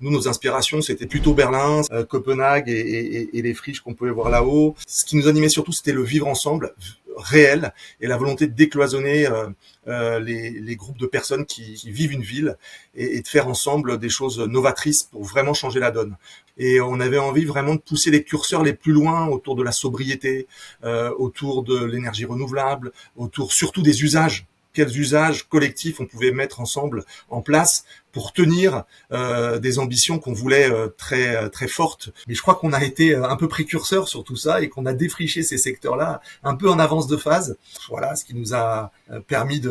Nous, nos inspirations, c'était plutôt Berlin, Copenhague et les friches qu'on pouvait voir là-haut. Ce qui nous animait surtout, c'était le vivre ensemble réel et la volonté de décloisonner les groupes de personnes qui vivent une ville et de faire ensemble des choses novatrices pour vraiment changer la donne. Et on avait envie vraiment de pousser les curseurs les plus loin autour de la sobriété, autour de l'énergie renouvelable, autour surtout des usages. Quels usages collectifs on pouvait mettre ensemble en place pour tenir des ambitions qu'on voulait très fortes. Mais je crois qu'on a été un peu précurseur sur tout ça et qu'on a défriché ces secteurs-là un peu en avance de phase. Voilà, ce qui nous a permis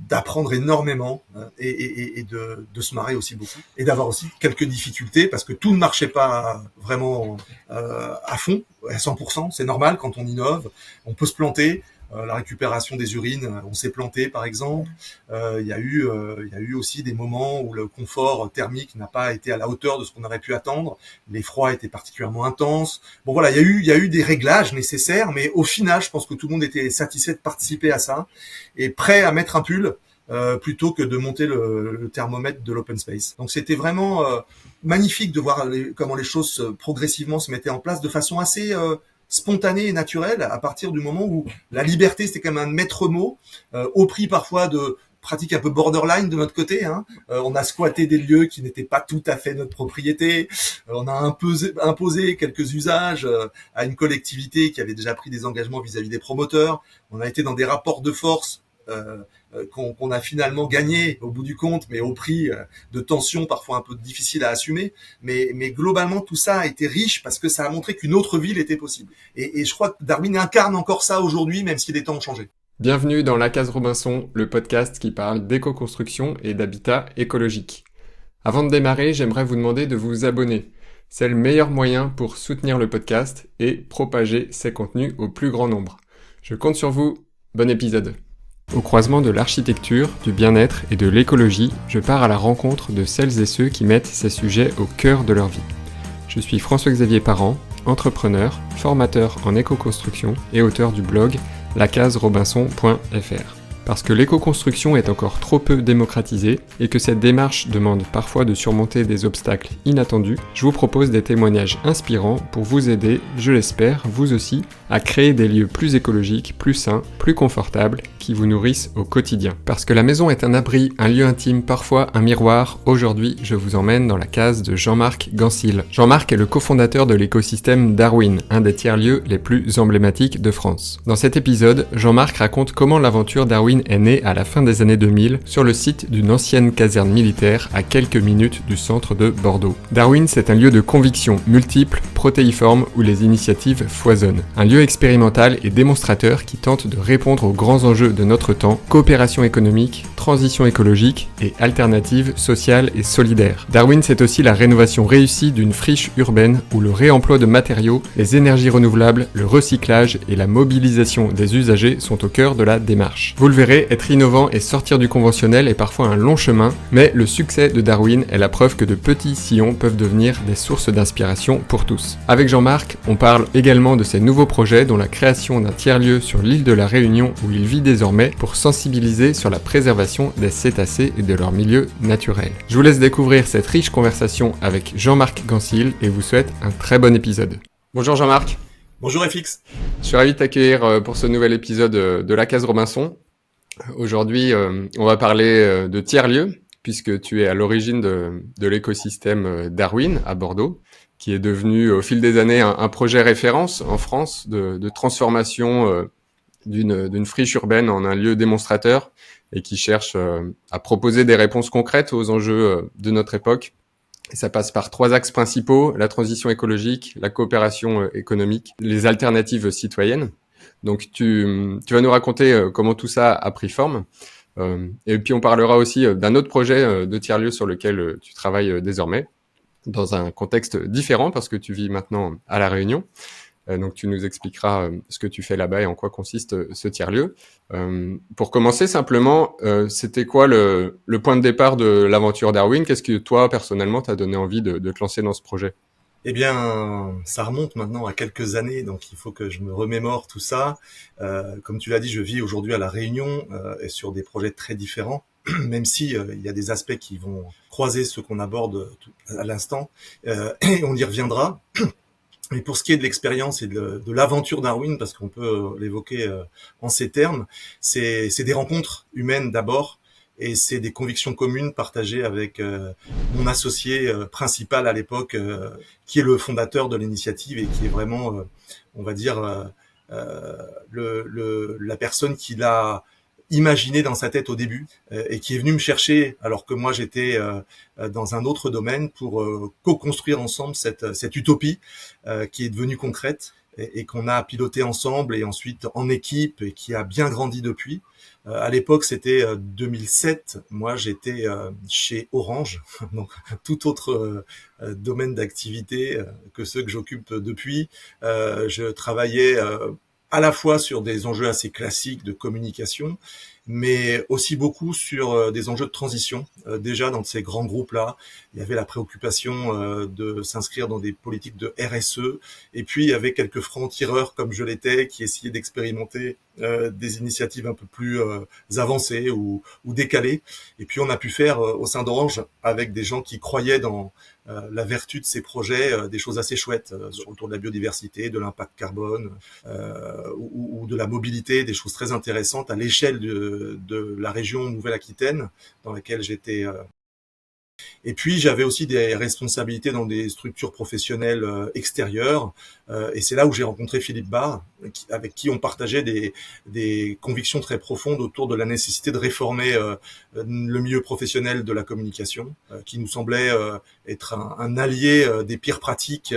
d'apprendre énormément et de se marrer aussi beaucoup et d'avoir aussi quelques difficultés parce que tout ne marchait pas vraiment à fond, à 100%. C'est normal quand on innove, on peut se planter. La récupération des urines, on s'est planté par exemple. Il y a eu aussi des moments où le confort thermique n'a pas été à la hauteur de ce qu'on aurait pu attendre. Les froids étaient particulièrement intenses. Bon voilà, il y a eu des réglages nécessaires, mais au final, je pense que tout le monde était satisfait de participer à ça et prêt à mettre un pull plutôt que de monter le thermomètre de l'open space. Donc c'était vraiment magnifique de voir comment les choses progressivement se mettaient en place de façon assez spontanée et naturelle à partir du moment où la liberté c'était quand même un maître mot au prix parfois de pratiques un peu borderline de notre côté. On a squatté des lieux qui n'étaient pas tout à fait notre propriété. On a imposé quelques usages à une collectivité qui avait déjà pris des engagements vis-à-vis des promoteurs. On a été dans des rapports de force qu'on a finalement gagné au bout du compte, mais au prix de tensions parfois un peu difficiles à assumer. Mais globalement, tout ça a été riche parce que ça a montré qu'une autre ville était possible. Et je crois que Darwin incarne encore ça aujourd'hui, même si les temps ont changé. Bienvenue dans La Case Robinson, le podcast qui parle d'éco-construction et d'habitat écologique. Avant de démarrer, j'aimerais vous demander de vous abonner. C'est le meilleur moyen pour soutenir le podcast et propager ses contenus au plus grand nombre. Je compte sur vous. Bon épisode. Au croisement de l'architecture, du bien-être et de l'écologie, je pars à la rencontre de celles et ceux qui mettent ces sujets au cœur de leur vie. Je suis François-Xavier Parent, entrepreneur, formateur en éco-construction et auteur du blog lacaserobinson.fr. Parce que l'éco-construction est encore trop peu démocratisée et que cette démarche demande parfois de surmonter des obstacles inattendus, je vous propose des témoignages inspirants pour vous aider, je l'espère, vous aussi, à créer des lieux plus écologiques, plus sains, plus confortables, qui vous nourrissent au quotidien. Parce que la maison est un abri, un lieu intime, parfois un miroir, aujourd'hui je vous emmène dans la case de Jean-Marc Gansil. Jean-Marc est le cofondateur de l'écosystème Darwin, un des tiers-lieux les plus emblématiques de France. Dans cet épisode, Jean-Marc raconte comment l'aventure Darwin est née à la fin des années 2000 sur le site d'une ancienne caserne militaire à quelques minutes du centre de Bordeaux. Darwin, c'est un lieu de conviction multiple, protéiforme, où les initiatives foisonnent. Un lieu expérimental et démonstrateur qui tente de répondre aux grands enjeux de notre temps, coopération économique, transition écologique et alternatives sociales et solidaires. Darwin, c'est aussi la rénovation réussie d'une friche urbaine où le réemploi de matériaux, les énergies renouvelables, le recyclage et la mobilisation des usagers sont au cœur de la démarche. Vous le verrez, être innovant et sortir du conventionnel est parfois un long chemin, mais le succès de Darwin est la preuve que de petits sillons peuvent devenir des sources d'inspiration pour tous. Avec Jean-Marc, on parle également de ses nouveaux projets dont la création d'un tiers-lieu sur l'île de la Réunion où il vit désormais pour sensibiliser sur la préservation des cétacés et de leur milieu naturel. Je vous laisse découvrir cette riche conversation avec Jean-Marc Gansil et vous souhaite un très bon épisode. Bonjour Jean-Marc. Bonjour FX. Je suis ravi de t'accueillir pour ce nouvel épisode de La Case Robinson. Aujourd'hui, on va parler de tiers-lieux, puisque tu es à l'origine de l'écosystème Darwin à Bordeaux, qui est devenu au fil des années un projet référence en France de transformation d'une friche urbaine en un lieu démonstrateur et qui cherche à proposer des réponses concrètes aux enjeux de notre époque. Et ça passe par 3 axes principaux: la transition écologique, la coopération économique, les alternatives citoyennes. Donc tu vas nous raconter comment tout ça a pris forme. Et puis on parlera aussi d'un autre projet de tiers-lieu sur lequel tu travailles désormais, dans un contexte différent parce que tu vis maintenant à La Réunion. Donc tu nous expliqueras ce que tu fais là-bas et en quoi consiste ce tiers-lieu. Pour commencer simplement, c'était quoi le point de départ de l'aventure Darwin? Qu'est-ce que toi, personnellement, t'as donné envie de te lancer dans ce projet? Eh bien, ça remonte maintenant à quelques années, donc il faut que je me remémore tout ça. Comme tu l'as dit, je vis aujourd'hui à La Réunion et sur des projets très différents. même si il y a des aspects qui vont croiser ce qu'on aborde à l'instant, et on y reviendra. Mais pour ce qui est de l'expérience et de l'aventure Darwin, parce qu'on peut l'évoquer en ces termes, c'est des rencontres humaines d'abord, et c'est des convictions communes partagées avec mon associé principal à l'époque, qui est le fondateur de l'initiative et qui est vraiment, on va dire, la personne qui l'a imaginé dans sa tête au début et qui est venu me chercher alors que moi j'étais dans un autre domaine pour co-construire ensemble cette utopie qui est devenue concrète et qu'on a piloté ensemble et ensuite en équipe et qui a bien grandi depuis. À l'époque, c'était 2007. Moi, j'étais chez Orange, donc tout autre domaine d'activité que ceux que j'occupe depuis. Je travaillais à la fois sur des enjeux assez classiques de communication, mais aussi beaucoup sur des enjeux de transition. Déjà, dans ces grands groupes-là, il y avait la préoccupation de s'inscrire dans des politiques de RSE, et puis il y avait quelques francs-tireurs, comme je l'étais, qui essayaient d'expérimenter des initiatives un peu plus avancées ou décalées. Et puis on a pu faire au sein d'Orange, avec des gens qui croyaient dans la vertu de ces projets, des choses assez chouettes autour de la biodiversité, de l'impact carbone ou de la mobilité, des choses très intéressantes à l'échelle de la région Nouvelle-Aquitaine dans laquelle j'étais. Et puis j'avais aussi des responsabilités dans des structures professionnelles extérieures, et c'est là où j'ai rencontré Philippe Barre, avec qui on partageait des convictions très profondes autour de la nécessité de réformer le milieu professionnel de la communication, qui nous semblait être un allié des pires pratiques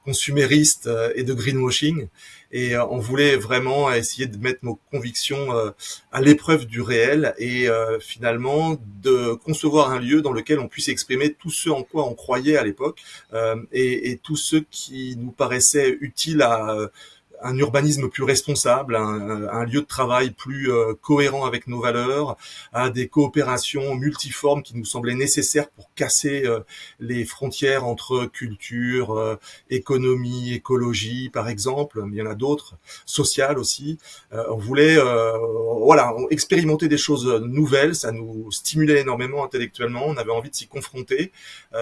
consuméristes et de greenwashing. Et on voulait vraiment essayer de mettre nos convictions à l'épreuve du réel et finalement de concevoir un lieu dans lequel on puisse exprimer tout ce en quoi on croyait à l'époque et tout ce qui nous paraissait utile à un urbanisme plus responsable, un lieu de travail plus cohérent avec nos valeurs, à des coopérations multiformes qui nous semblaient nécessaires pour casser les frontières entre culture, économie, écologie, par exemple. Il y en a d'autres, sociales aussi. On voulait, expérimenter des choses nouvelles. Ça nous stimulait énormément intellectuellement. On avait envie de s'y confronter.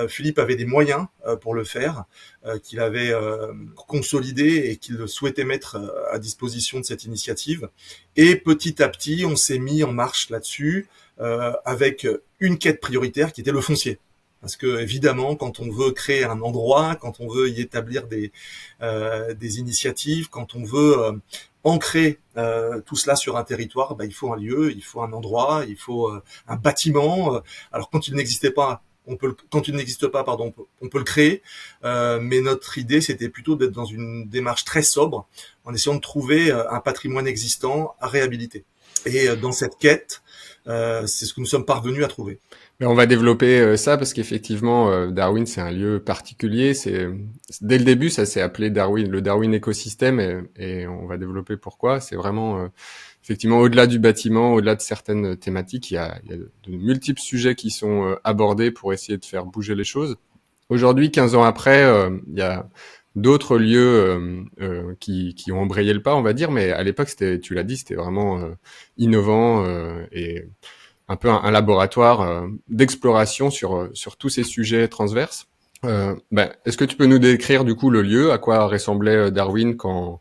Philippe avait des moyens pour le faire, qu'il avait consolidé et qu'il souhaitait mettre à disposition de cette initiative. Et petit à petit, on s'est mis en marche là-dessus avec une quête prioritaire qui était le foncier. Parce que évidemment, quand on veut créer un endroit, quand on veut y établir des initiatives, quand on veut ancrer tout cela sur un territoire, il faut un lieu, il faut un endroit, il faut un bâtiment. Alors quand il n'existe pas, on peut le créer. Mais notre idée, c'était plutôt d'être dans une démarche très sobre, en essayant de trouver un patrimoine existant à réhabiliter. Et dans cette quête, c'est ce que nous sommes parvenus à trouver. Mais on va développer ça parce qu'effectivement, Darwin, c'est un lieu particulier. Dès le début, ça s'est appelé Darwin, le Darwin écosystème, et on va développer pourquoi. C'est vraiment effectivement au-delà du bâtiment, au-delà de certaines thématiques, il y a de multiples sujets qui sont abordés pour essayer de faire bouger les choses. Aujourd'hui, 15 ans après, il y a d'autres lieux qui ont embrayé le pas, on va dire, mais à l'époque, tu l'as dit, c'était vraiment innovant et un peu un laboratoire d'exploration sur tous ces sujets transverses. Est-ce que tu peux nous décrire du coup le lieu, à quoi ressemblait Darwin quand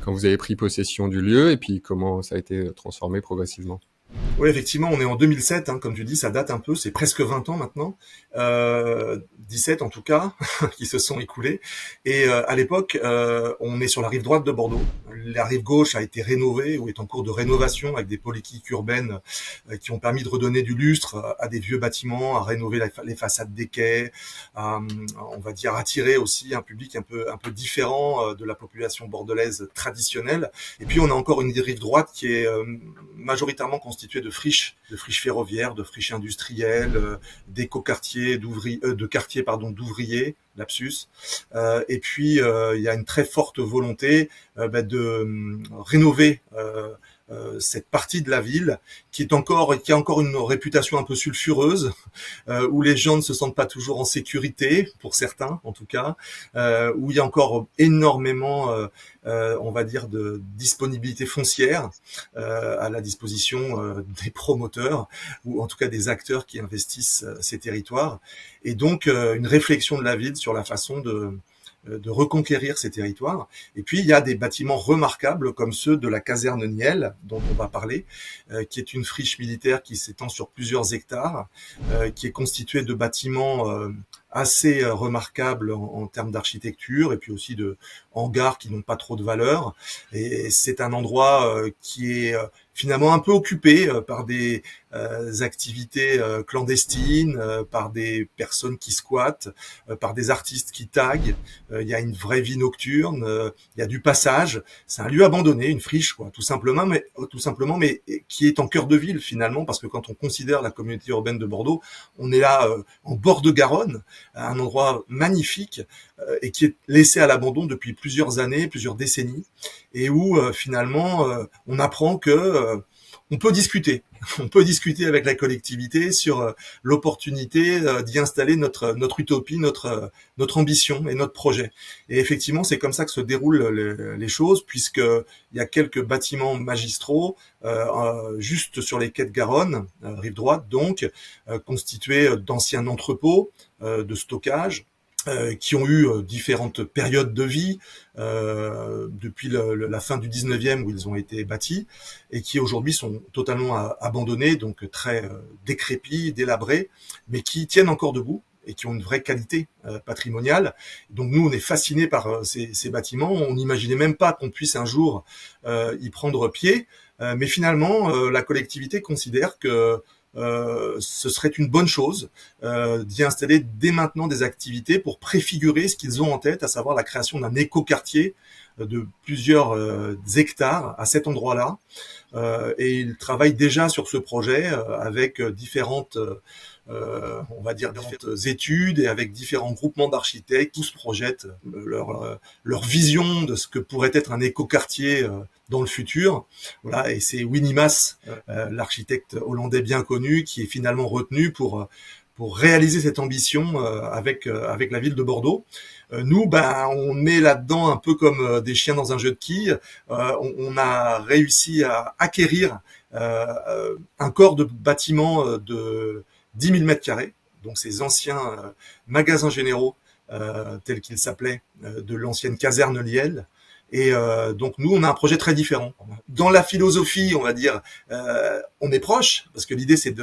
vous avez pris possession du lieu, et puis comment ça a été transformé progressivement? Oui, effectivement, on est en 2007, comme tu dis, ça date un peu, c'est presque 20 ans maintenant, 17 en tout cas, qui se sont écoulés. Et à l'époque, on est sur la rive droite de Bordeaux. La rive gauche a été rénovée ou est en cours de rénovation avec des politiques urbaines qui ont permis de redonner du lustre à des vieux bâtiments, à rénover les façades des quais, à, on va dire, attirer aussi un public un peu différent de la population bordelaise traditionnelle. Et puis on a encore une rive droite qui est majoritairement constituée de friches ferroviaires, de friches industrielles, d'écoquartiers, d'ouvriers, lapsus. Et puis il y a une très forte volonté de rénover cette partie de la ville qui a encore une réputation un peu sulfureuse, où les gens ne se sentent pas toujours en sécurité, pour certains en tout cas, où il y a encore énormément, on va dire, de disponibilité foncière à la disposition des promoteurs ou en tout cas des acteurs qui investissent ces territoires, et donc une réflexion de la ville sur la façon de reconquérir ces territoires. Et puis il y a des bâtiments remarquables comme ceux de la caserne Niel dont on va parler, qui est une friche militaire qui s'étend sur plusieurs hectares, qui est constituée de bâtiments assez remarquables en termes d'architecture, et puis aussi de hangars qui n'ont pas trop de valeur. Et c'est un endroit qui est finalement un peu occupé par des activités clandestines, par des personnes qui squattent, par des artistes qui taguent. Il y a une vraie vie nocturne, il y a du passage. C'est un lieu abandonné, une friche, quoi, tout simplement, mais qui est en cœur de ville finalement, parce que quand on considère la communauté urbaine de Bordeaux, on est là en bord de Garonne, à un endroit magnifique et qui est laissé à l'abandon depuis plusieurs années, plusieurs décennies, et où finalement on apprend que on peut discuter. On peut discuter avec la collectivité sur l'opportunité d'y installer notre utopie, notre ambition et notre projet. Et effectivement, c'est comme ça que se déroulent les choses, puisque il y a quelques bâtiments magistraux juste sur les quais de Garonne, rive droite donc, constitués d'anciens entrepôts de stockage, qui ont eu différentes périodes de vie depuis la fin du 19e où ils ont été bâtis, et qui aujourd'hui sont totalement abandonnés, donc très décrépits, délabrés, mais qui tiennent encore debout et qui ont une vraie qualité patrimoniale. Donc nous, on est fascinés par ces bâtiments. On n'imaginait même pas qu'on puisse un jour y prendre pied, mais finalement, la collectivité considère que ce serait une bonne chose d'y installer dès maintenant des activités pour préfigurer ce qu'ils ont en tête, à savoir la création d'un écoquartier de plusieurs hectares à cet endroit-là. Et ils travaillent déjà sur ce projet avec différentes on va dire différentes études, et avec différents groupements d'architectes. Tous projettent leur vision de ce que pourrait être un écoquartier dans le futur. Voilà, et c'est Winnie Maas, l'architecte hollandais bien connu, qui est finalement retenu pour réaliser cette ambition avec la ville de Bordeaux. Nous, on est là-dedans un peu comme des chiens dans un jeu de quilles. On a réussi à acquérir un corps de bâtiment de 10 000 mètres carrés, donc ces anciens magasins généraux, tels qu'ils s'appelaient, de l'ancienne caserne Liel. Et donc nous, on a un projet très différent. Dans la philosophie, on va dire, on est proche, parce que l'idée c'est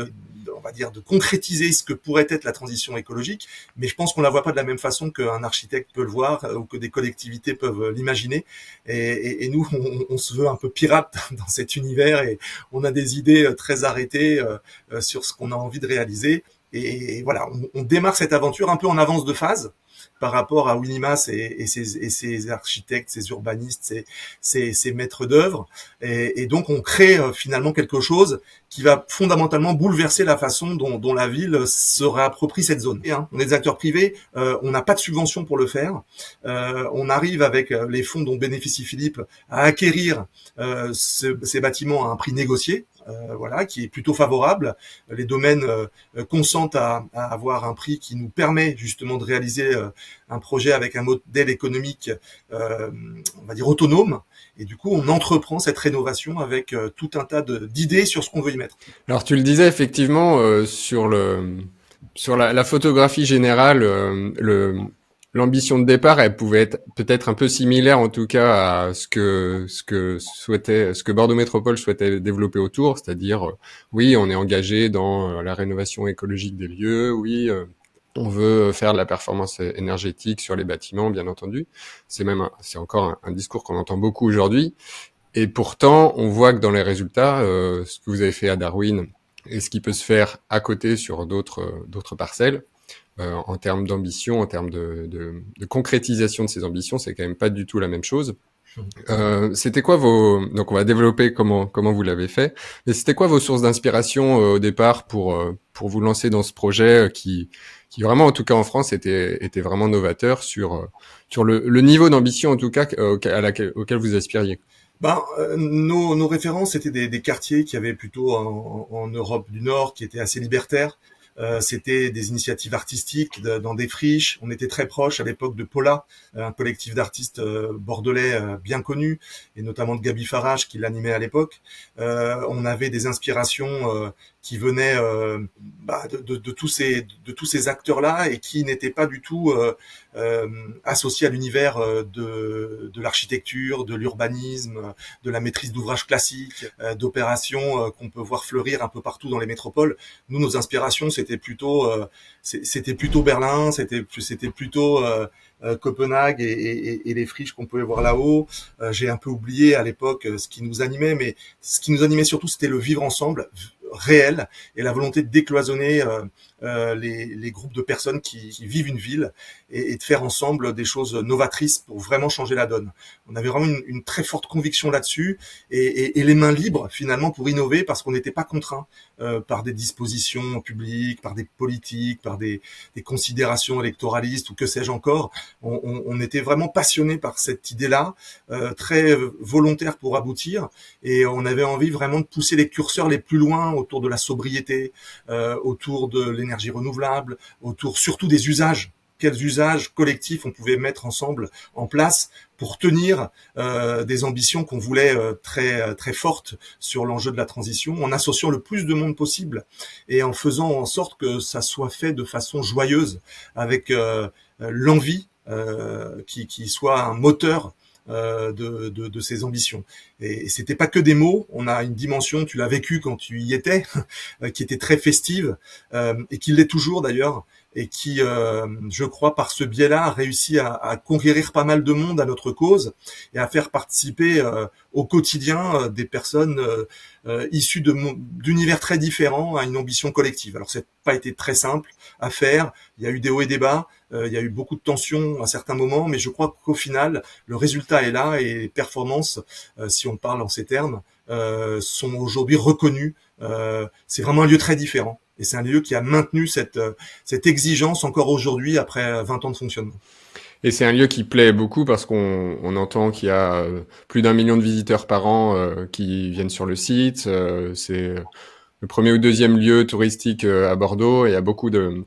on va dire, de concrétiser ce que pourrait être la transition écologique, mais je pense qu'on la voit pas de la même façon qu'un architecte peut le voir ou que des collectivités peuvent l'imaginer. Et nous, on se veut un peu pirate dans cet univers, et on a des idées très arrêtées sur ce qu'on a envie de réaliser. Et voilà, on démarre cette aventure un peu en avance de phase par rapport à Winnie Maas et ses architectes, ses urbanistes, ses maîtres d'œuvre. Et donc, on crée finalement quelque chose qui va fondamentalement bouleverser la façon dont la ville se réapproprie cette zone. On est des acteurs privés, on n'a pas de subvention pour le faire. On arrive avec les fonds dont bénéficie Philippe à acquérir ces bâtiments à un prix négocié. Voilà, qui est plutôt favorable. Les domaines consentent à avoir un prix qui nous permet justement de réaliser un projet avec un modèle économique, on va dire autonome. Et du coup, on entreprend cette rénovation avec tout un tas d'idées sur ce qu'on veut y mettre. Alors, tu le disais effectivement sur la photographie générale, l'ambition de départ, elle pouvait être peut-être un peu similaire, en tout cas, à ce que Bordeaux Métropole souhaitait développer autour, c'est-à-dire, oui, on est engagé dans la rénovation écologique des lieux, oui, on veut faire de la performance énergétique sur les bâtiments, bien entendu. C'est encore un discours qu'on entend beaucoup aujourd'hui. Et pourtant, on voit que dans les résultats, ce que vous avez fait à Darwin et ce qui peut se faire à côté sur d'autres parcelles, en termes d'ambition, en termes de concrétisation de ces ambitions, c'est quand même pas du tout la même chose. C'était quoi donc on va développer comment vous l'avez fait, mais c'était quoi vos sources d'inspiration au départ pour vous lancer dans ce projet qui qui vraiment, en tout cas en France, était vraiment novateur sur le niveau d'ambition, en tout cas, auquel vous aspiriez. Nos références étaient des quartiers qui avaient plutôt en Europe du Nord, qui étaient assez libertaires. C'était des initiatives artistiques dans des friches. On était très proche à l'époque de Paula, un collectif d'artistes bordelais bien connu, et notamment de Gaby Farage qui l'animait à l'époque. On avait des inspirations qui venaient de tous ces acteurs-là et qui n'étaient pas du tout associés à l'univers de l'architecture, de l'urbanisme, de la maîtrise d'ouvrages classiques, d'opérations qu'on peut voir fleurir un peu partout dans les métropoles. Nous, nos inspirations, c'était plutôt Berlin, c'était plutôt Copenhague et les friches qu'on pouvait voir là-haut. J'ai un peu oublié à l'époque ce qui nous animait, mais ce qui nous animait surtout, c'était le vivre ensemble réel et la volonté de décloisonner les groupes de personnes qui vivent une ville et de faire ensemble des choses novatrices pour vraiment changer la donne. On avait vraiment une très forte conviction là-dessus et les mains libres finalement pour innover parce qu'on n'était pas contraint par des dispositions publiques, par des politiques, par des considérations électoralistes ou que sais-je encore. On était vraiment passionnés par cette idée-là, très volontaire pour aboutir et on avait envie vraiment de pousser les curseurs les plus loin autour de la sobriété, autour de l'énergie renouvelable, autour surtout des usages. Quels usages collectifs on pouvait mettre ensemble en place pour tenir des ambitions qu'on voulait très fortes sur l'enjeu de la transition, en associant le plus de monde possible et en faisant en sorte que ça soit fait de façon joyeuse, avec l'envie qui soit un moteur de ces ambitions. Et c'était pas que des mots, on a une dimension, tu l'as vécu quand tu y étais, qui était très festive, et qui l'est toujours d'ailleurs, et qui, je crois, par ce biais-là, a réussi à conquérir pas mal de monde à notre cause, et à faire participer au quotidien des personnes issues d'univers très différents à une ambition collective. Alors, c'est pas été très simple à faire, il y a eu des hauts et des bas, il y a eu beaucoup de tensions à certains moments, mais je crois qu'au final, le résultat est là et les performances, si on parle en ces termes, sont aujourd'hui reconnues. C'est vraiment un lieu très différent. Et c'est un lieu qui a maintenu cette exigence encore aujourd'hui après 20 ans de fonctionnement. Et c'est un lieu qui plaît beaucoup parce qu'on entend qu'il y a plus d'1 million de visiteurs par an qui viennent sur le site. C'est le premier ou deuxième lieu touristique à Bordeaux et il y a beaucoup de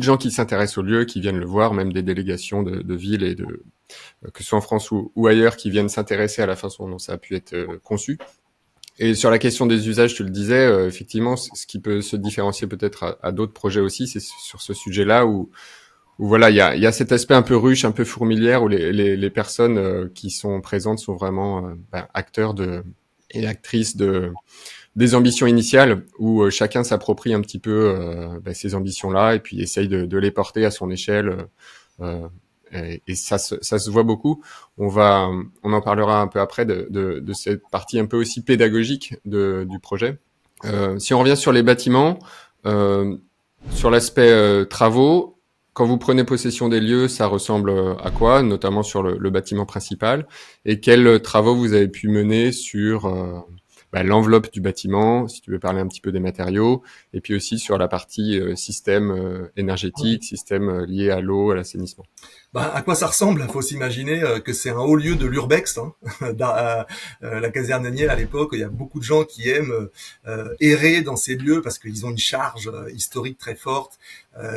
gens qui s'intéressent au lieu, qui viennent le voir, même des délégations de villes et que ce soit en France ou ailleurs, qui viennent s'intéresser à la façon dont ça a pu être conçu. Et sur la question des usages, tu le disais, effectivement, ce qui peut se différencier peut-être à d'autres projets aussi, c'est sur ce sujet-là où voilà, il y a cet aspect un peu ruche, un peu fourmilière, où les personnes qui sont présentes sont vraiment acteurs et actrices des ambitions initiales, où chacun s'approprie un petit peu ces ambitions-là et puis essaye de les porter à son échelle. Et ça se voit beaucoup. On en parlera un peu après de cette partie un peu aussi pédagogique du projet. Si on revient sur les bâtiments, sur l'aspect travaux, quand vous prenez possession des lieux, ça ressemble à quoi, notamment sur le bâtiment principal, et quels travaux vous avez pu mener sur l'enveloppe du bâtiment, si tu veux parler un petit peu des matériaux, et puis aussi sur la partie système énergétique, système lié à l'eau, à l'assainissement. À quoi ça ressemble? Il faut s'imaginer que c'est un haut lieu de l'urbex, la caserne Niel à l'époque. Il y a beaucoup de gens qui aiment errer dans ces lieux parce qu'ils ont une charge historique très forte.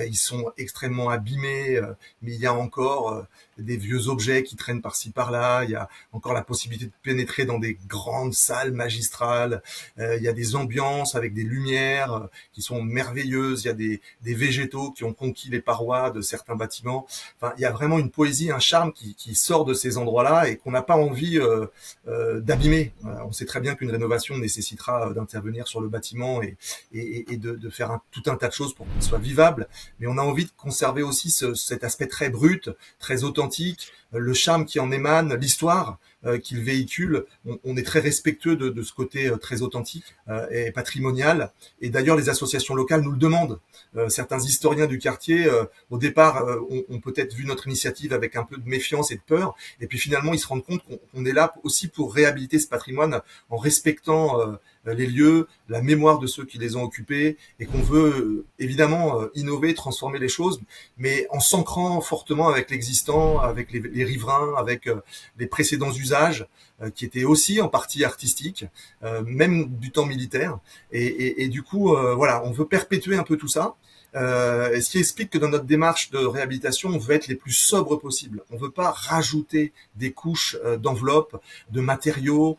Ils sont extrêmement abîmés, mais il y a encore des vieux objets qui traînent par-ci par-là. Il y a encore la possibilité de pénétrer dans des grandes salles magistrales. Il y a des ambiances avec des lumières qui sont merveilleuses. Il y a des végétaux qui ont conquis les parois de certains bâtiments. Enfin, il y a vraiment une poésie, un charme qui sort de ces endroits-là et qu'on n'a pas envie d'abîmer. On sait très bien qu'une rénovation nécessitera d'intervenir sur le bâtiment et de faire tout un tas de choses pour qu'il soit vivable. Mais on a envie de conserver aussi cet aspect très brut, très authentique, le charme qui en émane, l'histoire qu'il véhicule, on est très respectueux de ce côté très authentique et patrimonial. Et d'ailleurs, les associations locales nous le demandent. Certains historiens du quartier, au départ, ont peut-être vu notre initiative avec un peu de méfiance et de peur, et puis finalement, ils se rendent compte qu'on est là aussi pour réhabiliter ce patrimoine en respectant les lieux, la mémoire de ceux qui les ont occupés, et qu'on veut évidemment innover, transformer les choses, mais en s'ancrant fortement avec l'existant, avec les riverains, avec les précédents usages, qui étaient aussi en partie artistiques, même du temps militaire. Et du coup, voilà, on veut perpétuer un peu tout ça. Et ce qui explique que dans notre démarche de réhabilitation, on veut être les plus sobres possible. On veut pas rajouter des couches d'enveloppes, de matériaux,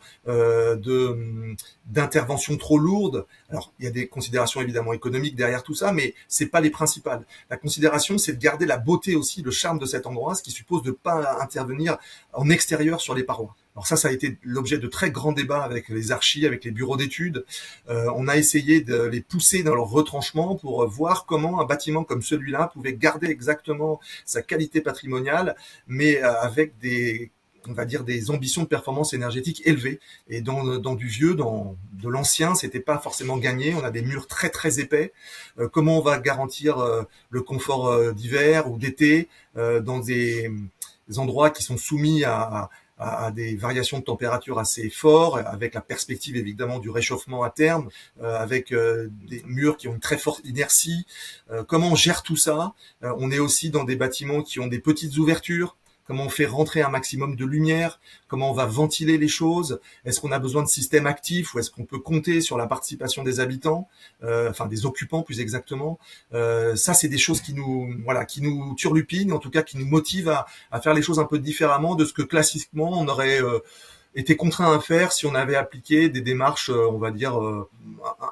d'interventions trop lourdes. Alors, il y a des considérations évidemment économiques derrière tout ça, mais c'est pas les principales. La considération, c'est de garder la beauté aussi, le charme de cet endroit, ce qui suppose de pas intervenir en extérieur sur les parois. Alors ça a été l'objet de très grands débats avec les archis, avec les bureaux d'études. On a essayé de les pousser dans leur retranchement pour voir comment un bâtiment comme celui-là pouvait garder exactement sa qualité patrimoniale, mais avec on va dire des ambitions de performance énergétique élevées. Et dans du vieux, de l'ancien, c'était pas forcément gagné. On a des murs très très épais. Comment on va garantir le confort d'hiver ou d'été dans des endroits qui sont soumis à des variations de température assez fortes, avec la perspective évidemment du réchauffement à terme, avec des murs qui ont une très forte inertie. Comment on gère tout ça? On est aussi dans des bâtiments qui ont des petites ouvertures. Comment on fait rentrer un maximum de lumière? Comment on va ventiler les choses? Est-ce qu'on a besoin de systèmes actifs ou est-ce qu'on peut compter sur la participation des habitants, enfin des occupants plus exactement? Ça, c'est des choses qui nous turlupinent, en tout cas qui nous motivent à faire les choses un peu différemment de ce que classiquement on aurait été contraint à faire si on avait appliqué des démarches, on va dire,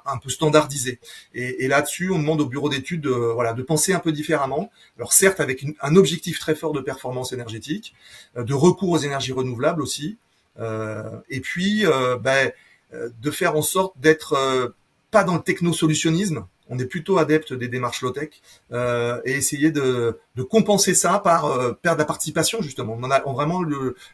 un peu standardisées. Et là-dessus, on demande au bureau d'études de penser un peu différemment. Alors certes, avec un objectif très fort de performance énergétique, de recours aux énergies renouvelables aussi, et puis de faire en sorte d'être pas dans le technosolutionnisme. On est plutôt adepte des démarches low-tech et essayer de compenser ça par de la participation justement. On a vraiment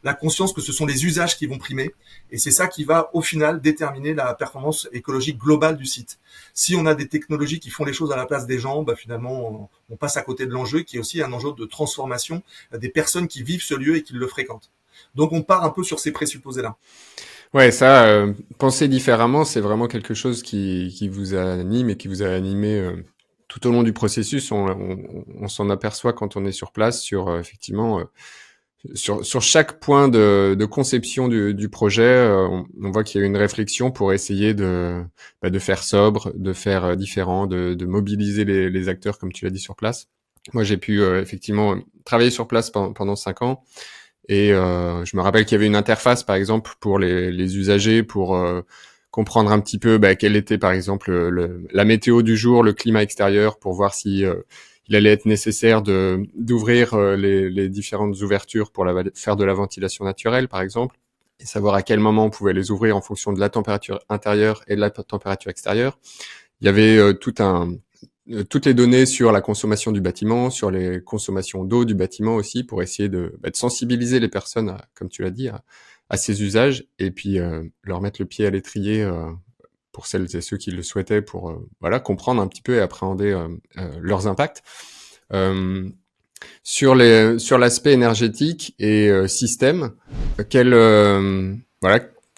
la conscience que ce sont les usages qui vont primer et c'est ça qui va au final déterminer la performance écologique globale du site. Si on a des technologies qui font les choses à la place des gens, finalement on passe à côté de l'enjeu qui est aussi un enjeu de transformation des personnes qui vivent ce lieu et qui le fréquentent. Donc on part un peu sur ces présupposés-là. Ouais, ça, penser différemment, c'est vraiment quelque chose qui vous anime et qui vous a animé tout au long du processus. On s'en aperçoit quand on est sur place, effectivement, sur chaque point de conception du projet, on voit qu'il y a une réflexion pour essayer de faire sobre, de faire différent, de mobiliser les acteurs, comme tu l'as dit, sur place. Moi, j'ai pu effectivement travailler sur place pendant 5 ans. Et je me rappelle qu'il y avait une interface, par exemple, pour les usagers, pour comprendre un petit peu quelle était, par exemple, la météo du jour, le climat extérieur, pour voir si il allait être nécessaire d'ouvrir les différentes ouvertures pour faire de la ventilation naturelle, par exemple, et savoir à quel moment on pouvait les ouvrir en fonction de la température intérieure et de la température extérieure. Il y avait toutes les données sur la consommation du bâtiment, sur les consommations d'eau du bâtiment aussi, pour essayer de sensibiliser les personnes, comme tu l'as dit, à ces usages, et puis leur mettre le pied à l'étrier pour celles et ceux qui le souhaitaient, pour comprendre un petit peu et appréhender leurs impacts. Sur l'aspect énergétique et système,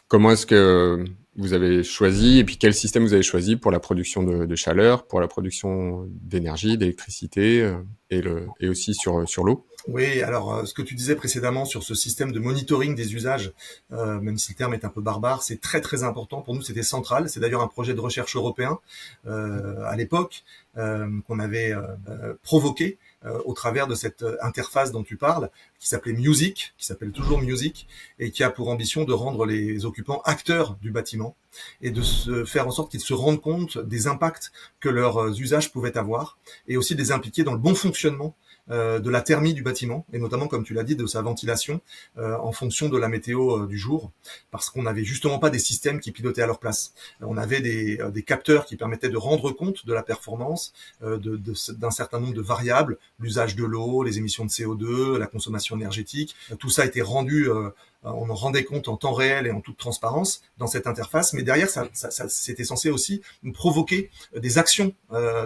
comment est-ce que vous avez choisi, et puis quel système vous avez choisi pour la production de chaleur, pour la production d'énergie, d'électricité, et aussi sur l'eau? Oui, alors ce que tu disais précédemment sur ce système de monitoring des usages, même si le terme est un peu barbare, c'est très très important. Pour nous, c'était central. C'est d'ailleurs un projet de recherche européen à l'époque qu'on avait provoqué au travers de cette interface dont tu parles, qui s'appelait Music, qui s'appelle toujours Music, et qui a pour ambition de rendre les occupants acteurs du bâtiment et de se faire en sorte qu'ils se rendent compte des impacts que leurs usages pouvaient avoir, et aussi de les impliquer dans le bon fonctionnement de la thermie du bâtiment, et notamment, comme tu l'as dit, de sa ventilation en fonction de la météo du jour, parce qu'on n'avait justement pas des systèmes qui pilotaient à leur place. On avait des capteurs qui permettaient de rendre compte de la performance d'un certain nombre de variables, l'usage de l'eau, les émissions de CO2, la consommation énergétique. Tout ça a été rendu, on en rendait compte en temps réel et en toute transparence dans cette interface, mais derrière, c'était censé aussi provoquer des actions,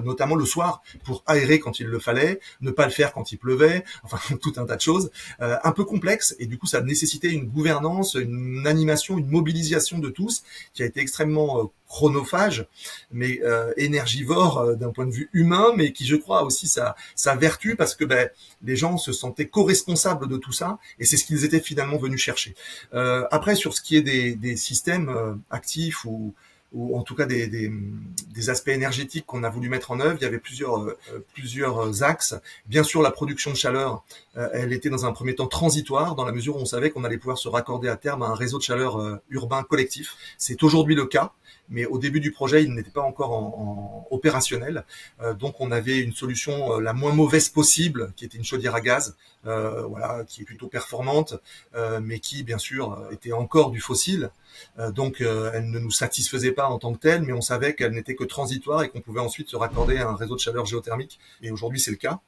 notamment le soir, pour aérer quand il le fallait, ne pas le faire quand il pleuvait, enfin tout un tas de choses, un peu complexes, et du coup ça nécessitait une gouvernance, une animation, une mobilisation de tous, qui a été extrêmement chronophage, mais énergivore d'un point de vue humain, mais qui, je crois, a aussi sa vertu, parce que les gens se sentaient co-responsables de tout ça, et c'est ce qu'ils étaient finalement venus chercher. Après, sur ce qui est des systèmes actifs ou en tout cas des aspects énergétiques qu'on a voulu mettre en œuvre, il y avait plusieurs axes. Bien sûr, la production de chaleur, elle était dans un premier temps transitoire, dans la mesure où on savait qu'on allait pouvoir se raccorder à terme à un réseau de chaleur urbain collectif. C'est aujourd'hui le cas, mais au début du projet, il n'était pas encore en opérationnel. Donc on avait une solution la moins mauvaise possible, qui était une chaudière à gaz, qui est plutôt performante, mais qui, bien sûr, était encore du fossile. Donc elle ne nous satisfaisait pas en tant que telle, mais on savait qu'elle n'était que transitoire et qu'on pouvait ensuite se raccorder à un réseau de chaleur géothermique. Et aujourd'hui, c'est le cas.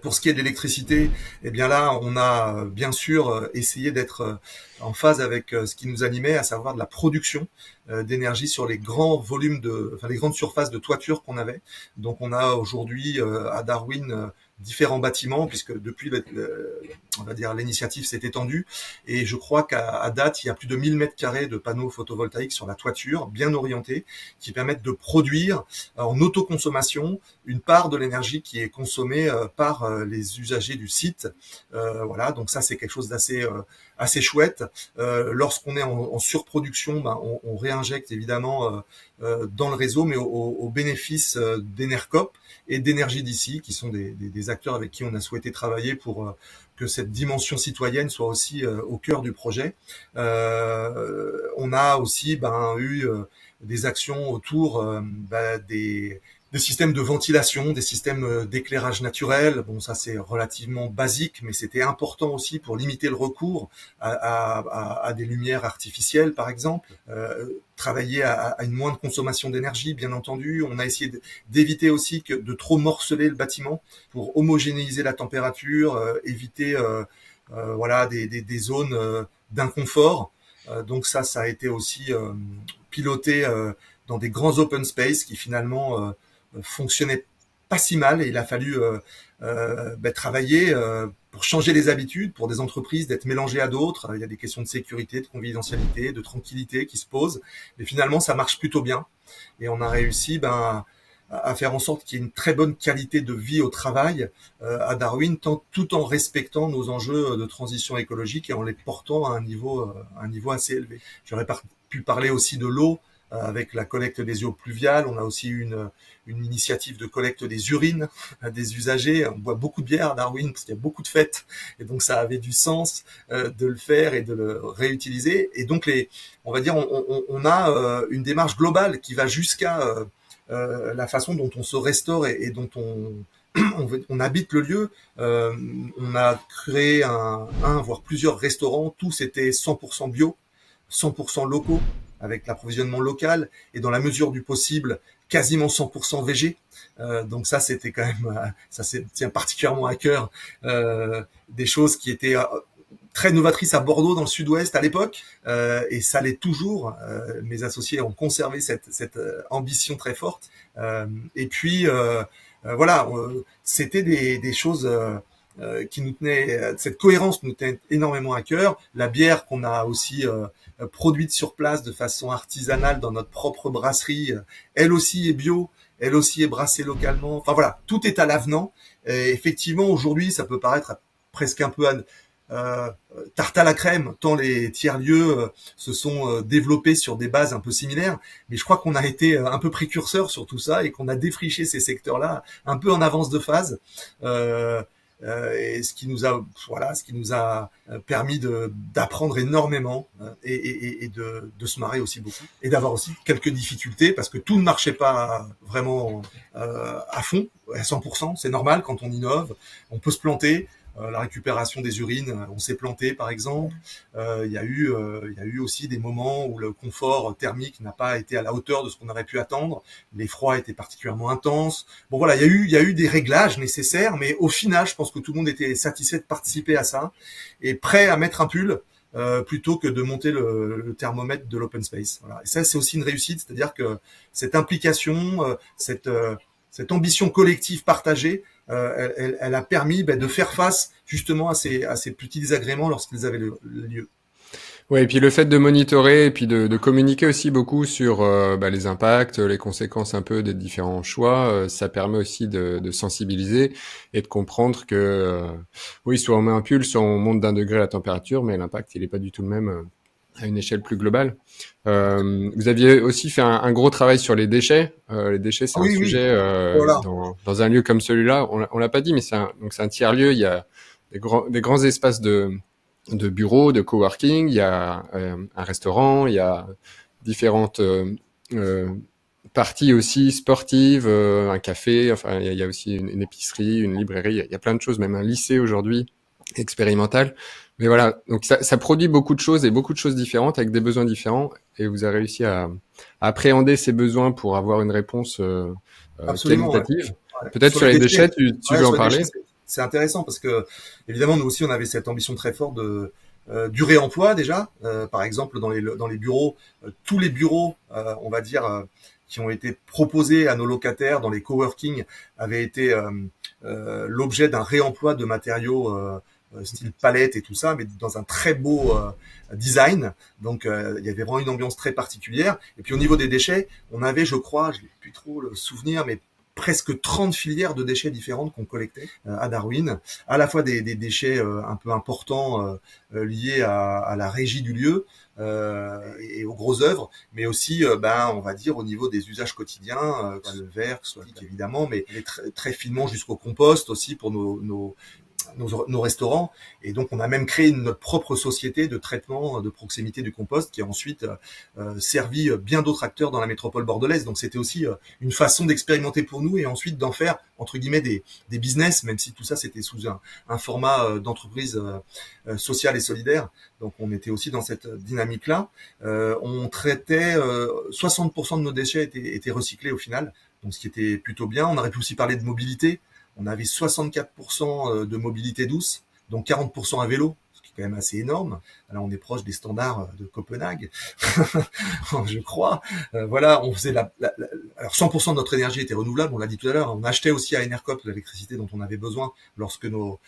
Pour ce qui est de l'électricité, eh bien là, on a bien sûr essayé d'être en phase avec ce qui nous animait, à savoir de la production d'énergie sur les grands volumes les grandes surfaces de toiture qu'on avait. Donc on a aujourd'hui à Darwin différents bâtiments, puisque depuis on va dire l'initiative s'est étendue, et je crois qu'à date il y a plus de 1000 mètres carrés de panneaux photovoltaïques sur la toiture, bien orientés, qui permettent de produire en autoconsommation une part de l'énergie qui est consommée par les usagers du site. Donc ça c'est quelque chose d'assez chouette. Lorsqu'on est en surproduction, on réinjecte évidemment dans le réseau, mais au bénéfice d'Enercop et d'Énergie d'ici, qui sont des acteurs avec qui on a souhaité travailler pour que cette dimension citoyenne soit aussi au cœur du projet. On a aussi eu des actions autour des systèmes de ventilation, des systèmes d'éclairage naturel. Bon, ça c'est relativement basique, mais c'était important aussi pour limiter le recours à des lumières artificielles, par exemple. Travailler à une moindre consommation d'énergie, bien entendu. On a essayé d'éviter aussi de trop morceler le bâtiment pour homogénéiser la température, éviter des zones d'inconfort. Donc ça a été aussi piloté dans des grands open space qui finalement fonctionnait pas si mal, et il a fallu travailler pour changer les habitudes, pour des entreprises d'être mélangées à d'autres. Il y a des questions de sécurité, de confidentialité, de tranquillité qui se posent, mais finalement ça marche plutôt bien, et on a réussi à faire en sorte qu'il y ait une très bonne qualité de vie au travail à Darwin, tout en respectant nos enjeux de transition écologique et en les portant à un niveau assez élevé. J'aurais pu parler aussi de l'eau, avec la collecte des eaux pluviales. On a aussi une initiative de collecte des urines des usagers. On boit beaucoup de bière à Darwin parce qu'il y a beaucoup de fêtes, et donc ça avait du sens de le faire et de le réutiliser. Et donc on va dire, on a une démarche globale qui va jusqu'à la façon dont on se restaure et dont on habite le lieu. On a créé voire plusieurs restaurants. Tous étaient 100% bio, 100% locaux, avec l'approvisionnement local, et dans la mesure du possible, quasiment 100% végé. Donc ça, c'était quand même, ça tient particulièrement à cœur, des choses qui étaient très novatrices à Bordeaux, dans le sud-ouest à l'époque, et ça l'est toujours. Mes associés ont conservé cette ambition très forte. Et puis, c'était des choses qui nous tenaient, cette cohérence nous tenait énormément à cœur. La bière qu'on a aussi produite sur place de façon artisanale dans notre propre brasserie, elle aussi est bio, elle aussi est brassée localement. Enfin voilà, tout est à l'avenant. Et effectivement, aujourd'hui, ça peut paraître presque un peu tarte à la crème, tant les tiers-lieux se sont développés sur des bases un peu similaires, mais je crois qu'on a été un peu précurseur sur tout ça, et qu'on a défriché ces secteurs-là un peu en avance de phase. et ce qui nous a permis d'apprendre énormément et de se marrer aussi beaucoup et d'avoir aussi quelques difficultés parce que tout ne marchait pas vraiment à fond, à 100%. C'est normal quand on innove, on peut se planter. La récupération des urines, on s'est planté par exemple. Il y a eu aussi des moments où le confort thermique n'a pas été à la hauteur de ce qu'on aurait pu attendre. Les froids étaient particulièrement intenses. Bon voilà, il y a eu des réglages nécessaires, mais au final, je pense que tout le monde était satisfait de participer à ça et prêt à mettre un pull. Plutôt que de monter le thermomètre de l'open space. Voilà. Et ça, c'est aussi une réussite, c'est-à-dire que cette implication, cette ambition collective partagée, elle a permis de faire face justement à ces petits désagréments lorsqu'ils avaient lieu. Ouais, et puis le fait de monitorer et puis de communiquer aussi beaucoup sur les impacts, les conséquences un peu des différents choix, ça permet aussi de sensibiliser et de comprendre que oui, soit on met un pull, soit on monte d'1 degré la température, mais l'impact il est pas du tout le même à une échelle plus globale. Vous aviez aussi fait un gros travail sur les déchets. Les déchets, c'est un Oui, oui. sujet Voilà. dans un lieu comme celui-là. On l'a pas dit, mais c'est un tiers-lieu. Il y a des grands espaces de bureaux, de coworking. Il y a un restaurant. Il y a différentes parties aussi sportives, un café. Enfin, il y a aussi une épicerie, une librairie. Il y a plein de choses, même un lycée aujourd'hui expérimental. Mais voilà, donc ça produit beaucoup de choses et beaucoup de choses différentes avec des besoins différents. Et vous avez réussi à appréhender ces besoins pour avoir une réponse Absolument. Ouais. qualitative. Ouais. Peut-être sur les déchets, tu veux en parler? C'est intéressant parce que évidemment nous aussi on avait cette ambition très forte de du réemploi déjà. Par exemple dans les bureaux, tous les bureaux, on va dire qui ont été proposés à nos locataires dans les coworking avaient été l'objet d'un réemploi de matériaux style palette et tout ça, mais dans un très beau design. Donc il y avait vraiment une ambiance très particulière. Et puis au niveau des déchets, on avait, je crois, je n'ai plus trop le souvenir, mais presque 30 filières de déchets différentes qu'on collectait à Darwin, à la fois des déchets un peu importants liés à la régie du lieu et aux grosses œuvres, mais aussi, on va dire, au niveau des usages quotidiens, le verre, soit évidemment, mais très, très finement jusqu'au compost aussi pour nos restaurants. Et donc, on a même créé notre propre société de traitement de proximité du compost qui a ensuite servi bien d'autres acteurs dans la métropole bordelaise. Donc, c'était aussi une façon d'expérimenter pour nous et ensuite d'en faire, entre guillemets, des business, même si tout ça, c'était sous un format d'entreprise sociale et solidaire. Donc, on était aussi dans cette dynamique-là. On traitait 60% de nos déchets étaient recyclés au final, donc ce qui était plutôt bien. On aurait pu aussi parler de mobilité. On avait 64% de mobilité douce, donc 40% à vélo, ce qui est quand même assez énorme. Là, on est proche des standards de Copenhague, je crois. Voilà, on faisait alors 100% de notre énergie était renouvelable, on l'a dit tout à l'heure. On achetait aussi à Enercop l'électricité dont on avait besoin lorsque nos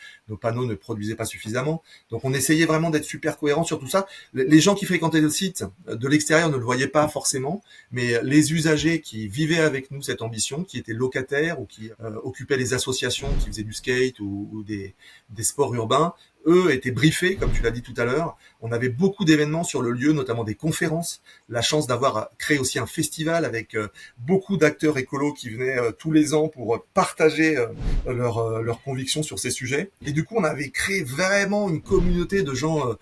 panneaux ne produisaient pas suffisamment. Donc, on essayait vraiment d'être super cohérent sur tout ça. Les gens qui fréquentaient le site de l'extérieur ne le voyaient pas forcément, mais les usagers qui vivaient avec nous cette ambition, qui étaient locataires ou qui occupaient les associations qui faisaient du skate ou des sports urbains, eux étaient briefés, comme tu l'as dit tout à l'heure. On avait beaucoup d'événements sur le lieu, notamment des conférences. La chance d'avoir créé aussi un festival avec beaucoup d'acteurs écolos qui venaient tous les ans pour partager leurs convictions sur ces sujets. Et du coup, on avait créé vraiment une communauté de gens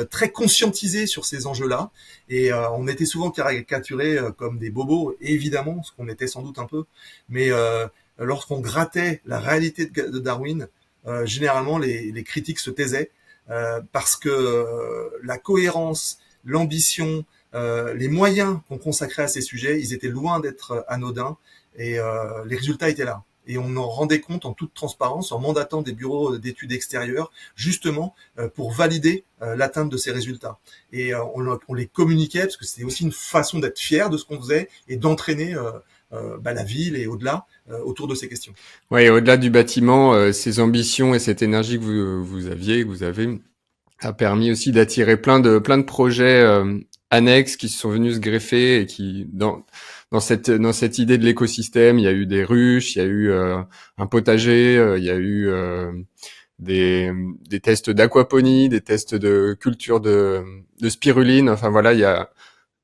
très conscientisés sur ces enjeux-là. Et on était souvent caricaturés comme des bobos, évidemment, ce qu'on était sans doute un peu. Mais lorsqu'on grattait la réalité de Darwin, généralement les critiques se taisaient parce que la cohérence, l'ambition, les moyens qu'on consacrait à ces sujets, ils étaient loin d'être anodins et les résultats étaient là. Et on en rendait compte en toute transparence en mandatant des bureaux d'études extérieures justement pour valider l'atteinte de ces résultats. Et on les communiquait parce que c'était aussi une façon d'être fier de ce qu'on faisait et d'entraîner la ville et au-delà autour de ces questions. Ouais, au-delà du bâtiment, ces ambitions et cette énergie que vous avez, a permis aussi d'attirer plein de projets annexes qui se sont venus se greffer et qui dans cette idée de l'écosystème, il y a eu des ruches, il y a eu un potager, il y a eu des tests d'aquaponie, des tests de culture de spiruline. Enfin voilà, il y a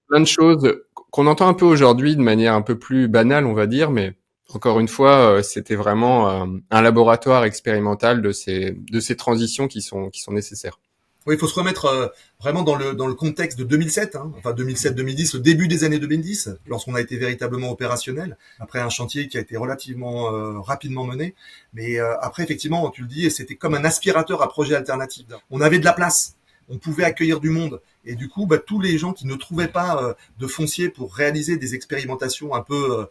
plein de choses qu'on entend un peu aujourd'hui de manière un peu plus banale, on va dire, mais encore une fois, c'était vraiment un laboratoire expérimental de ces transitions qui sont nécessaires. Oui, il faut se remettre vraiment dans le contexte de 2007, hein, enfin 2007-2010, le début des années 2010, lorsqu'on a été véritablement opérationnel, après un chantier qui a été relativement rapidement mené. Mais après, effectivement, tu le dis, c'était comme un aspirateur à projet alternatif. On avait de la place, on pouvait accueillir du monde. Et du coup, tous les gens qui ne trouvaient pas de foncier pour réaliser des expérimentations un peu